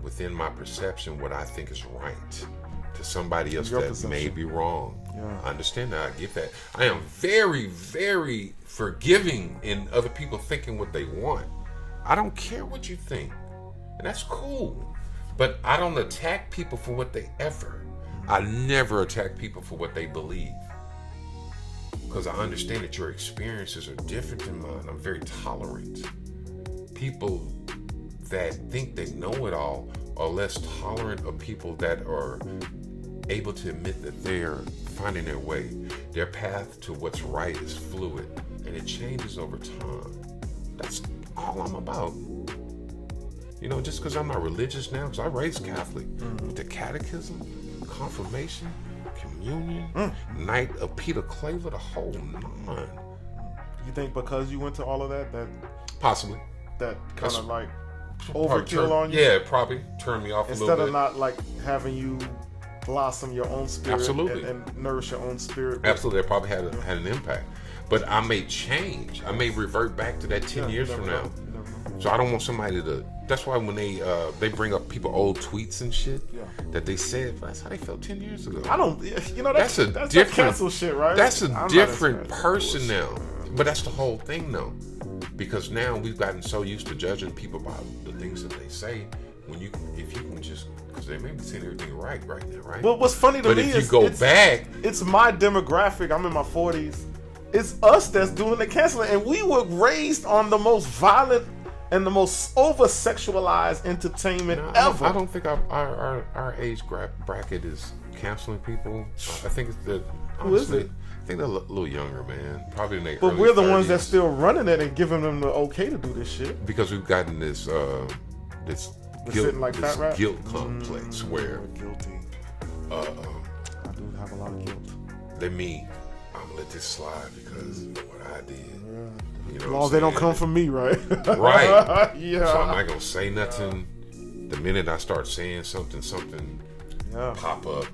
within my perception what I think is right to somebody else Your that perception. may be wrong. Yeah. I understand that. I get that. I am very, very forgiving in other people thinking what they want. I don't care what you think. And that's cool. But I don't attack people for what they ever. I never attack people for what they believe. Because I understand that your experiences are different than mine. I'm very tolerant. People that think they know it all are less tolerant of people that are able to admit that they're finding their way. Their path to what's right is fluid, and it changes over time. That's all I'm about. You know, just because I'm not religious now, because I raised Catholic, with the catechism, confirmation, communion, night of Peter Claver, the whole nine. You think because you went to all of that, Possibly. that kind That's- of like Probably overkill on you? Yeah, probably turned me off a Instead little of bit. not like having you blossom your own spirit Absolutely. and nourish your own spirit. Absolutely, that probably had an impact. But I may change. I may revert back to that 10 Yeah, years you from never now. know. You never know. So I don't want somebody to. That's why when they bring up people old tweets and shit Yeah. that they said, that's how they felt 10 years ago. I don't. You know that's That's a that different cancel shit, right? That's a I'm not different into that person bullshit. now. But that's the whole thing, though, because now we've gotten so used to judging people by the things that they say. If you can just, because they may be saying everything right now, right? Well, what's funny to but me if is you go it's, back, it's my demographic. I'm in my 40s. It's us that's doing the canceling, and we were raised on the most violent and the most over-sexualized entertainment ever. I don't think our age bracket is canceling people. I think it's the Who is honestly, it? I think they're a little younger, man. Probably in their But early we're the 30s, ones that's still running it and giving them the okay to do this shit. because we've gotten this We're guilt, sitting like this fat rat? guilt complex where Guilty. I do have a lot of guilt. let me I'm gonna let this slide because of what I did. You know, As long as they don't come from me, right? right. Yeah. So I'm not gonna say nothing. The minute I start saying something Yeah. pop up.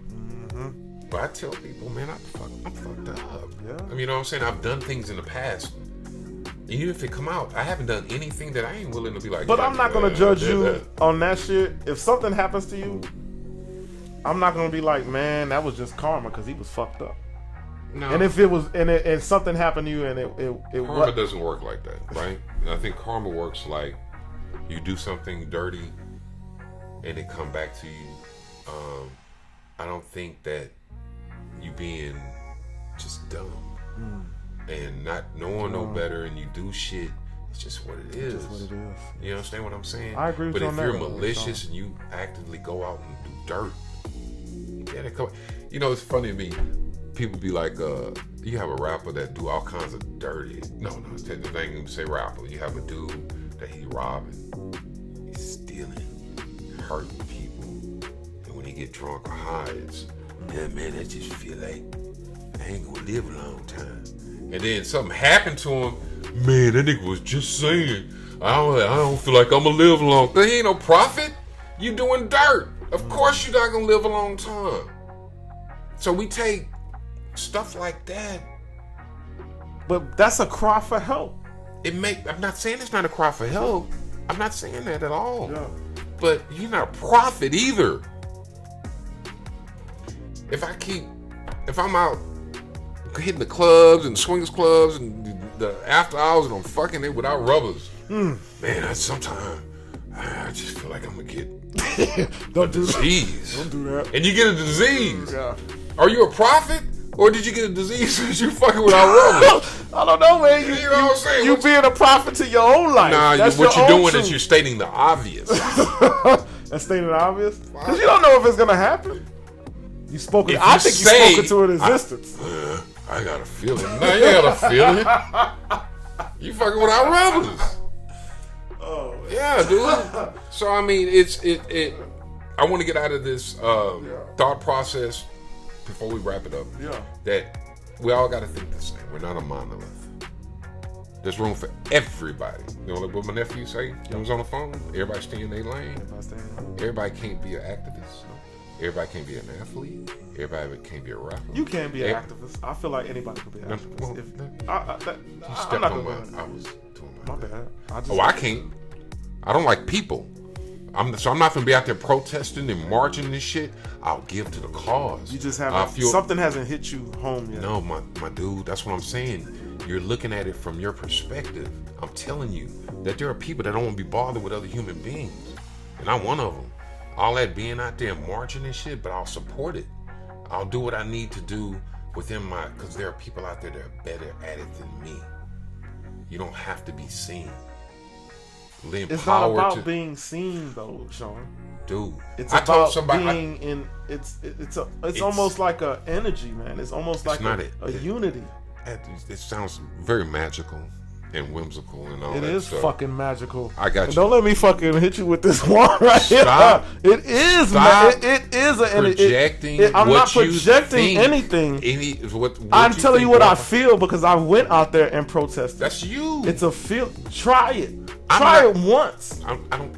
But I tell people, man, I'm fucked up. Yeah. I mean, you know what I'm saying? I've done things in the past. Even if it come out, I haven't done anything that I ain't willing to be like. But yeah, I'm not gonna judge you that. on that shit. If something happens to you, I'm not gonna be like, man, that was just karma because he was fucked up. No. And if it was, and something happened to you, and it Karma was, doesn't work like that, right? And I think karma works like you do something dirty and it come back to you. I don't think that you being just dumb and not knowing no better and you do shit. It's just what it is. That's what it is. You understand what I'm saying? I agree with but you if on that, you're though, malicious and you actively go out and do dirt, yeah, they come. You know, it's funny to me. People be like, you have a rapper that do all kinds of dirty. No, it's the thing. You say rapper. You have a dude that he robbing, he's stealing, hurting people, and when he get drunk or high, it's man, I just feel like I ain't gonna live a long time. And then something happened to him. Man, that nigga was just saying, I don't feel like I'm gonna live long. There ain't no profit. You doing dirt. Of course you're not gonna live a long time. So we take stuff like that. but that's a cry for help. I'm not saying it's not a cry for help. I'm not saying that at all. Yeah. But you're not a prophet either. If I'm out hitting the clubs and swingers clubs and the after hours and I'm fucking it without rubbers, man, sometimes I just feel like I'm gonna get Don't a do that. disease. Don't do that. And you get a disease. Yeah. Are you a prophet? Or did you get a disease because you fucking without rubbers? I don't know, man. You know what I'm saying? You being a prophet to your own life. Nah, That's what your you're own doing truth. is you're stating the obvious. That's stating the obvious. Because you don't know if it's gonna happen. You spoke it. If I you think say- you spoke it to an existence. I got a feeling. No, you got a feeling. You fucking without rubbers. Oh, Yeah, dude. So I mean, it. I want to get out of this thought process before we wrap it up. yeah. That we all got to think the same. We're not a monolith. There's room for everybody. You know like what my nephew say? He was on the phone. Everybody stay in their lane. Everybody can't be an activist. Everybody can't be an athlete. Everybody can't be a rapper. You can be an activist. I feel like anybody could be an activist. Well, I'm stepped not on gonna. I was doing My bad. I can't. I don't like people. So I'm not gonna be out there protesting and marching and shit. I'll give to the cause. You just haven't. Something hasn't hit you home yet. No, my dude. That's what I'm saying. You're looking at it from your perspective. I'm telling you that there are people that don't want to be bothered with other human beings, and I'm one of them. All that being out there and marching and shit, but I'll support it. I'll do what I need to do within because there are people out there that are better at it than me. You don't have to be seen. It's not about being seen, though, Sean. Dude, it's about being in. It's almost like a energy, man. It's almost like a unity. It sounds very magical and whimsical and all that. It is fucking magical. I got you. Don't let me fucking hit you with this one right Stop. here. It is. Stop. It is a projecting. I'm not projecting anything. I'm telling you what I feel because I went out there and protested. That's you. It's a feel. Try it. Try it once. I don't.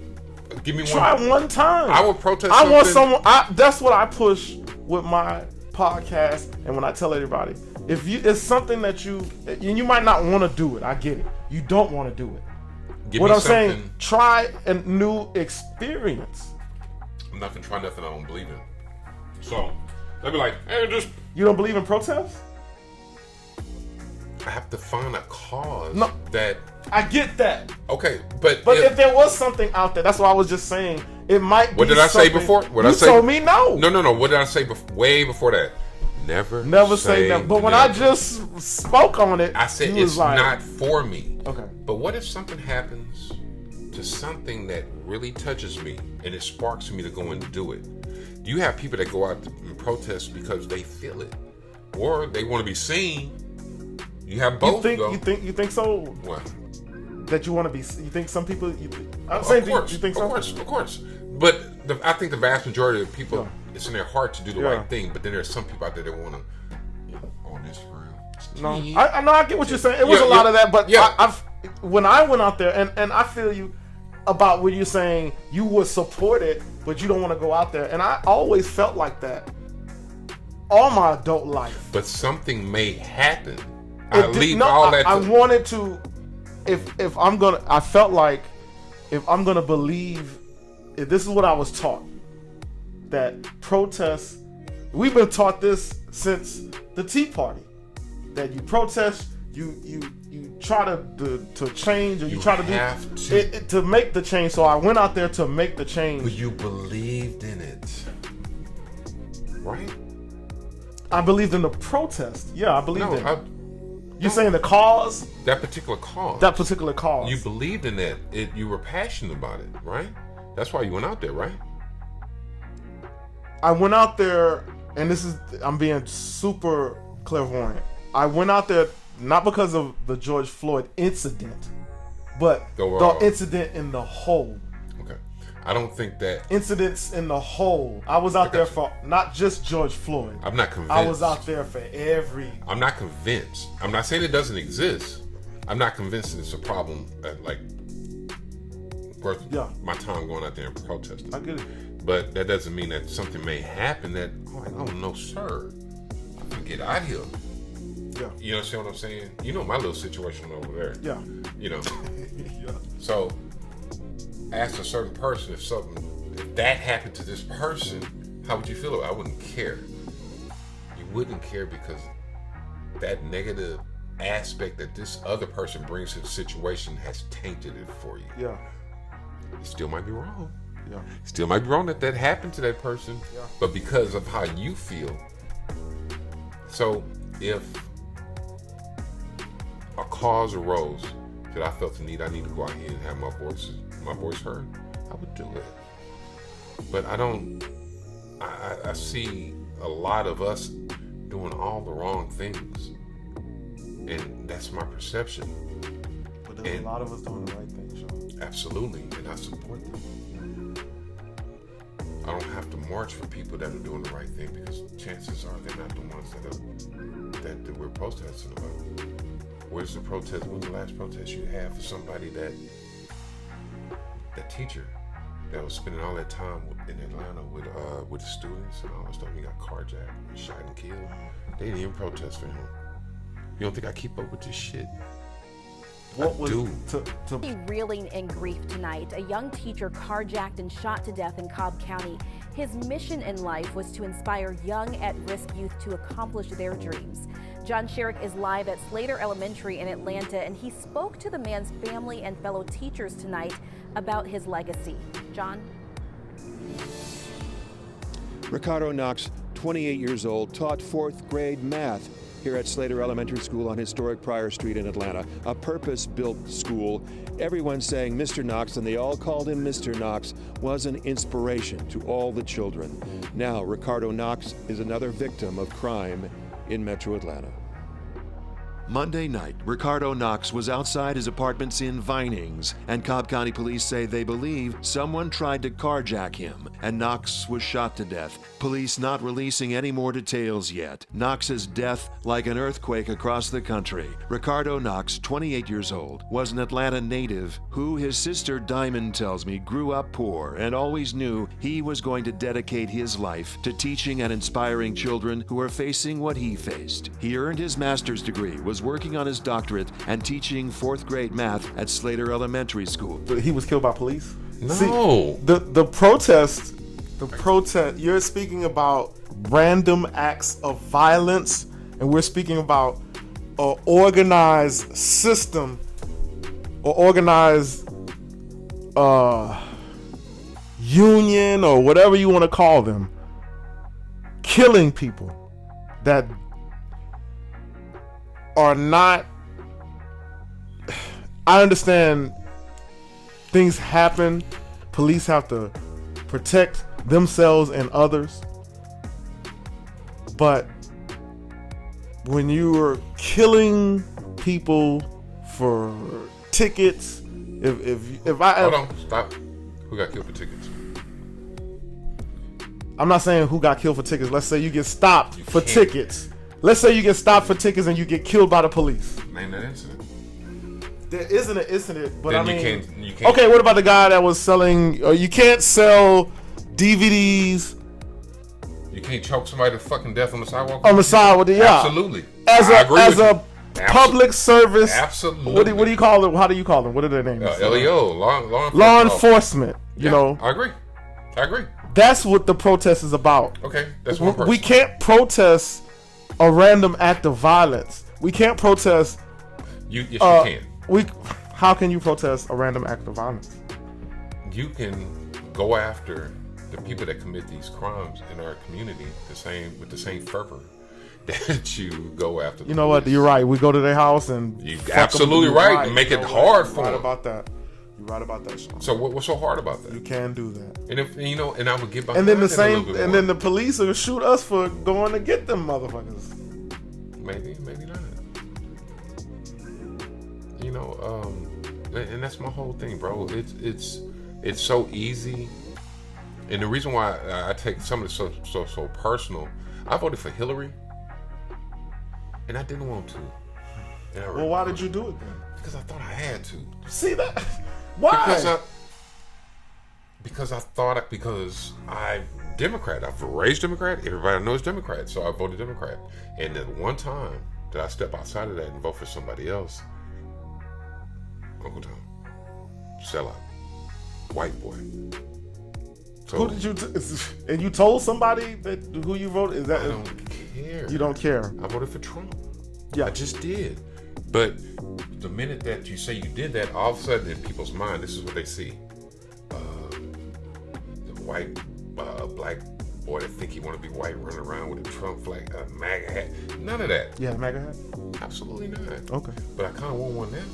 Give me one. Try one time. I will protest. I want someone. That's what I push with my podcast, and when I tell everybody, if it's something that you might not want to do it. I get it. You don't want to do it. What I'm saying, try a new experience. I'm not gonna try nothing I don't believe in. So they'll be like, "Hey, just." You don't believe in protest? I have to find a cause that. I get that. Okay, but if there was something out there, that's what I was just saying. It might be. What did I say before? What you I say? told me no. No. What did I say way before that? Never say never. But when I just spoke on it, I said it's not for me. Okay. But what if something happens to something that really touches me and it sparks me to go and do it? Do you have people that go out and protest because they feel it, or they want to be seen? You have both. You think so? What? That you want to be? You think some people? Of course. But I think the vast majority of people, it's in their heart to do the right thing. But then there's some people out there that want to, on Instagram. No, I get what you're saying. It was a lot of that, but when I went out there, and I feel you about what you're saying. You would support it, but you don't want to go out there. And I always felt like that all my adult life. But something may happen. I wanted to. If I'm gonna, I felt like if I'm gonna believe, if this is what I was taught, that protests, we've been taught this since the Tea Party, that you protest, you try to change, or you try to do to make the change. So I went out there to make the change. But you believed in it, right? I believed in the protest. Yeah, I believed in it. You're saying the cause? That particular cause. You believed in that. You were passionate about it, right? That's why you went out there, right? I went out there, and I'm being super clairvoyant. I went out there not because of the George Floyd incident, but the incident in the whole. Okay. I don't think that... Incidents in the whole. I was out there for not just George Floyd. I'm not convinced. I was out there for every... I'm not convinced. I'm not saying it doesn't exist. I'm not convinced that it's a problem worth my time going out there and protesting. I get it. But that doesn't mean that something may happen that, oh no, sir. I'm going to get out here. Yeah. You understand what I'm saying? You know my little situation over there. Yeah. You know. Yeah. So... ask a certain person if that happened to this person, how would you feel about it? I wouldn't care. You wouldn't care because that negative aspect that this other person brings to the situation has tainted it for you. Yeah. You still might be wrong. Yeah. Still might be wrong that happened to that person. Yeah. But because of how you feel. So if a cause arose that I felt the need, I need to go out here and have my voice heard, I would do it. But I see a lot of us doing all the wrong things, and that's my perception. But there's a lot of us doing the right thing, Sean. Absolutely, and I support them. I don't have to march for people that are doing the right thing because chances are they're not the ones that we're protesting about. Where's the protest? When's the last protest you had for somebody that teacher that was spending all that time in Atlanta with the students and all that stuff. He got carjacked, shot and killed. They didn't even protest for him. You don't think I keep up with this shit? What was Reeling in grief tonight. A young teacher carjacked and shot to death in Cobb County. His mission in life was to inspire young at-risk youth to accomplish their dreams. John Sherrick is live at Slater Elementary in Atlanta, and he spoke to the man's family and fellow teachers tonight about his legacy. John? Ricardo Knox, 28 years old, taught 4th grade math here at Slater Elementary School on historic Pryor Street in Atlanta, a purpose-built school. Everyone saying Mr. Knox, and they all called him Mr. Knox, was an inspiration to all the children. Now, Ricardo Knox is another victim of crime in Metro Atlanta. Monday night, Ricardo Knox was outside his apartments in Vinings, and Cobb County police say they believe someone tried to carjack him, and Knox was shot to death. Police not releasing any more details yet. Knox's death like an earthquake across the country. Ricardo Knox, 28 years old, was an Atlanta native who, his sister Diamond tells me, grew up poor and always knew he was going to dedicate his life to teaching and inspiring children who are facing what he faced. He earned his master's degree, was working on his doctorate, and teaching 4th grade math at Slater Elementary School. He was killed by police? No. See, the protest, you're speaking about random acts of violence, and we're speaking about an organized system or organized union or whatever you want to call them, killing people that are not. I understand things happen. Police have to protect themselves and others. But when you are killing people for tickets, if I hold on, stop. Who got killed for tickets? I'm not saying who got killed for tickets. Let's say you get stopped for tickets. Let's say you get stopped for tickets and you get killed by the police. Name that incident. There isn't an incident, but Then I mean, you can't. Okay, what about the guy that was selling? You can't sell DVDs. You can't choke somebody to fucking death on the sidewalk. On the sidewalk, yeah. Absolutely. As I agree with a you. public service. Absolutely. What do you call them? How do you call them? What are their names? LEO, law enforcement. You know. I agree. That's what the protest is about. Okay, that's one person. We can't protest a random act of violence. We can't protest. Yes, you can. How can you protest a random act of violence? You can go after the people that commit these crimes in our community with the same fervor that you go after. You know what? You're right. We go to their house and you absolutely right. And make it hard for them. You're right about that. You're right about that, Sean. So what's so hard about that? You can do that. And if and I would get behind. And then then the police will shoot us for going to get them motherfuckers. Maybe not. And that's my whole thing, bro. It's so easy. And the reason why I take some of this so personal, I voted for Hillary, and I didn't want to. Well, why did you do it then? Because I thought I had to. See that? Why? Because I'm Democrat. I've raised Democrat. Everybody knows Democrat, so I voted Democrat. And then one time that I step outside of that and vote for somebody else, Uncle Tom, sellout, white boy. So, who did you? And you told somebody who you voted? Is that? I don't care. You don't care. I voted for Trump. Yeah, I just did. But the minute that you say you did that, all of a sudden in people's mind, this is what they see: the white, black boy that think he want to be white, running around with a Trump flag, a MAGA hat. None of that. Yeah, MAGA hat. Absolutely not. Okay. But I kind of want one now.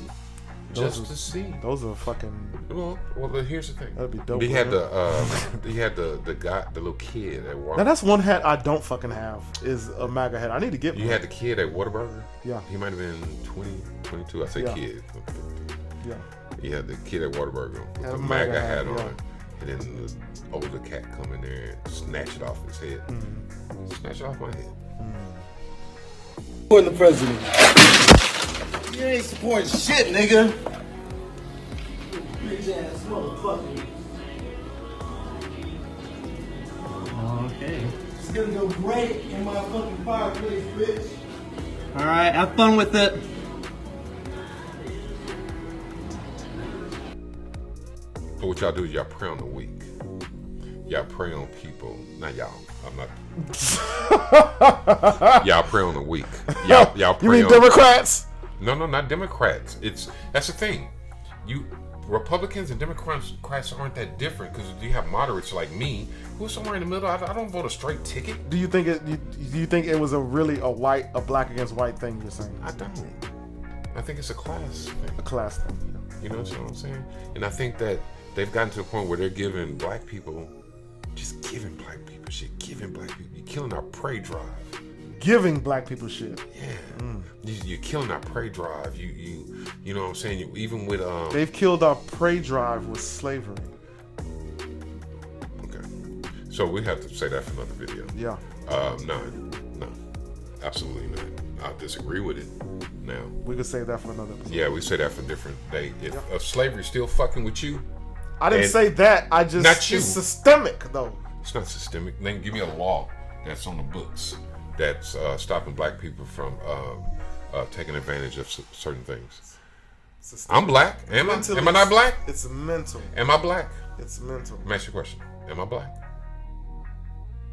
Just to see. Those are fucking. Well, here's the thing. That'd be dope. He had the guy, the little kid at Whataburger. Now that's one hat I don't fucking have is a MAGA hat. I need to get one. You had the kid at Whataburger. Yeah. He might have been 20, 22. I say kid. Yeah. He had the kid at Whataburger with the MAGA hat on, and then the older cat come in there and snatch it off his head. Mm-hmm. Snatch it off my head. Supporting the president. You ain't supporting shit, nigga. Bitch ass motherfucker. gonna go great in my fucking fireplace, bitch. All right, have fun with it. But what y'all do is y'all prey on the weak. Y'all prey on people. Not y'all. I'm not. Y'all prey on the weak. Y'all prey You mean on Democrats? No, not Democrats. That's the thing. You Republicans and Democrats aren't that different because you have moderates like me who's somewhere in the middle. I don't vote a straight ticket. Do you think it was a black against white thing? You're saying? I don't. I think it's a class thing. A class thing. You know what I'm saying? And I think that they've gotten to the point where they're giving black people, just giving black people shit, giving black people. You're killing our prey drive. Giving black people shit. Yeah. You're killing our prey drive. You know what I'm saying? Even with they've killed our prey drive with slavery. Okay. So we have to say that for another video. Yeah. No, absolutely not. I disagree with it. Now we could say that for another episode. Yeah, we say that for a different day. If slavery's still fucking with you, I didn't say that. I just not you. It's systemic though. It's not systemic. Then give me a law that's on the books that's stopping black people from taking advantage of certain things. I'm black. Am I not black? It's mental. Am I black? It's mental. Let me ask you a question. Am I black?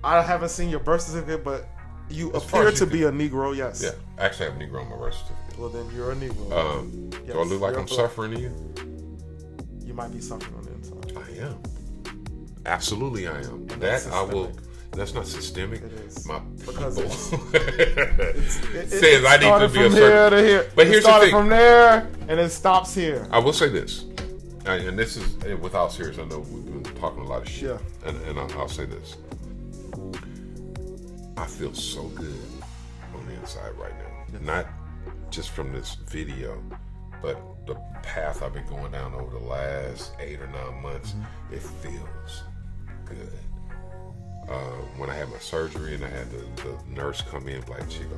I haven't seen your birth certificate, but you appear to be a Negro, yes. Yeah, I actually have a Negro on my birth certificate. Well, then you're a Negro. Yes, do I look like I'm suffering to you? You might be suffering on the inside. I am. Absolutely, I am. And that I will. That's not systemic. It is. My because people it says I need to be a certain. Here to here. But here's the thing. From there and it stops here. I will say this, and this is without serious. I know we've been talking a lot of shit. Yeah. And I'll say this. I feel so good on the inside right now. Yeah. Not just from this video, but the path I've been going down over the last 8 or 9 months. Mm-hmm. It feels good. When I had my surgery and I had the nurse come in, black chick,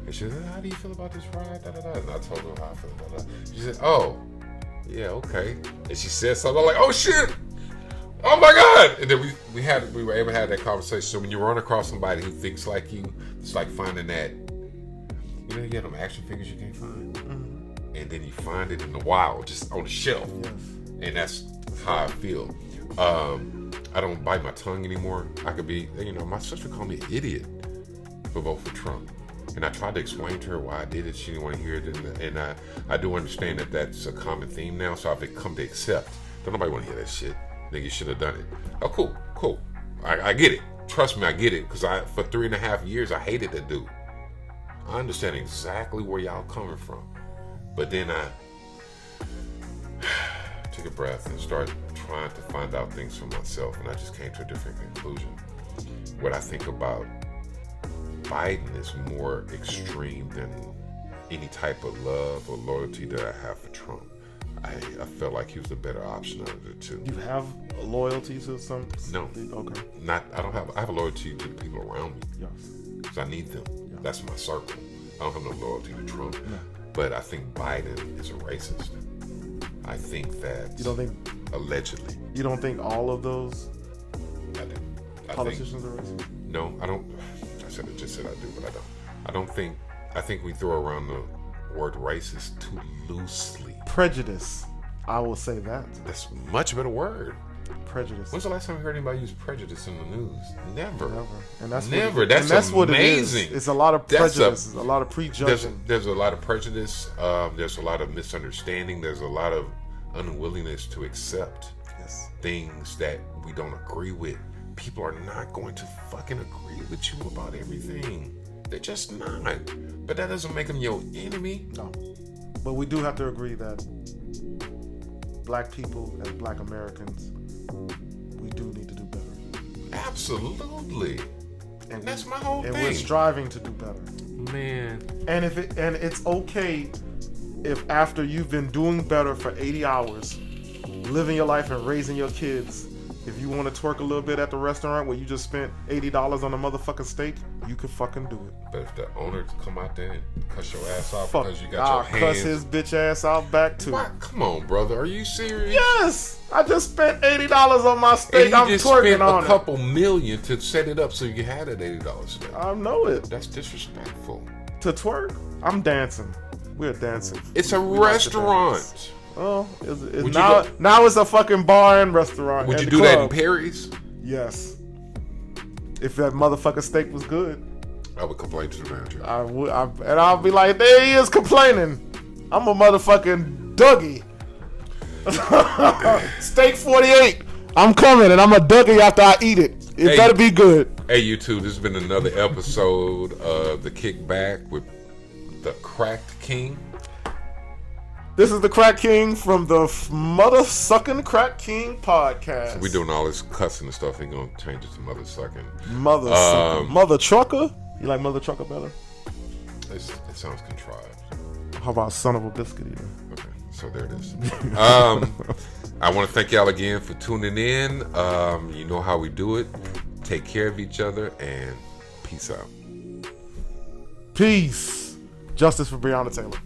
and she said, "How do you feel about this ride?" Da, da, da. And I told her how I feel. Da, da. She said, "Oh, yeah, okay." And she said something. I'm like, "Oh shit! Oh my God!" And then we were able to have that conversation. So when you run across somebody who thinks like you, it's like finding that, you get them action figures you can't find, and then you find it in the wild, just on the shelf, and that's how I feel. I don't bite my tongue anymore. I could be, my sister called me an idiot for vote for Trump. And I tried to explain to her why I did it. She didn't want to hear it. And I do understand that that's a common theme now. So I've come to accept. Don't nobody want to hear that shit. Think you should have done it. Oh, cool. I get it. Trust me, I get it. Because for 3.5 years, I hated that dude. I understand exactly where y'all coming from. But then I took a breath and started trying to find out things for myself, and I just came to a different conclusion. What I think about Biden is more extreme than any type of love or loyalty that I have for Trump. I felt like he was a better option out of the two. You have loyalty to some? No. Okay. I have a loyalty to the people around me. Yes. Because I need them. Yeah. That's my circle. I don't have no loyalty to Trump. No. But I think Biden is a racist. I think that... You don't think... Allegedly. You don't think all of those politicians are racist? No, I don't. I just said I do, but I don't. I think we throw around the word racist too loosely. Prejudice. I will say that. That's a much better word. Prejudice. When's the last time you heard anybody use prejudice in the news? Never. And that's never. What, that's amazing. What it is. It's a lot of prejudice. A lot of prejudging. There's a lot of prejudice. There's a lot of misunderstanding. There's a lot of unwillingness to accept things that we don't agree with. People are not going to fucking agree with you about everything. They're just not. But that doesn't make them your enemy. No. But we do have to agree that black people as black Americans, we do need to do better. Absolutely. And that's my whole thing. And we're striving to do better. Man. And it's okay if after you've been doing better for 80 hours, living your life and raising your kids, If you want to twerk a little bit at the restaurant where you just spent $80 on a motherfucking steak, you can fucking do it. But if the owner come out there and cuss your ass off Fuck, because you got I'll your hands... cuss his bitch ass out back too. What? Come on, brother. Are you serious? Yes! I just spent $80 on my steak. And I'm you just twerking spent on a couple million to set it up so you had that $80 steak. I know it. That's disrespectful. To twerk, I'm dancing. We're dancing. It's a We like to restaurant. dance. Oh, Would you now it's a fucking bar and restaurant. Would and you the do that in club. Perry's? Yes. If that motherfucking steak was good, I would complain to the manager. I would. And I'll be like, there he is complaining. I'm a motherfucking Dougie. Steak 48. I'm coming and I'm a Dougie after I eat it. It better be good. Hey, you two. This has been another episode of The Kickback with the Cracked King. This is the Crack King from the Mother Sucking Crack King podcast. We doing all this cussing and stuff. Ain't gonna change it to mother sucking. Mother Sucking. Mother Trucker? You like Mother Trucker better? It sounds contrived. How about Son of a Biscuit Eater? Okay, so there it is. I want to thank y'all again for tuning in. You know how we do it. Take care of each other and peace out. Peace. Justice for Breonna Taylor.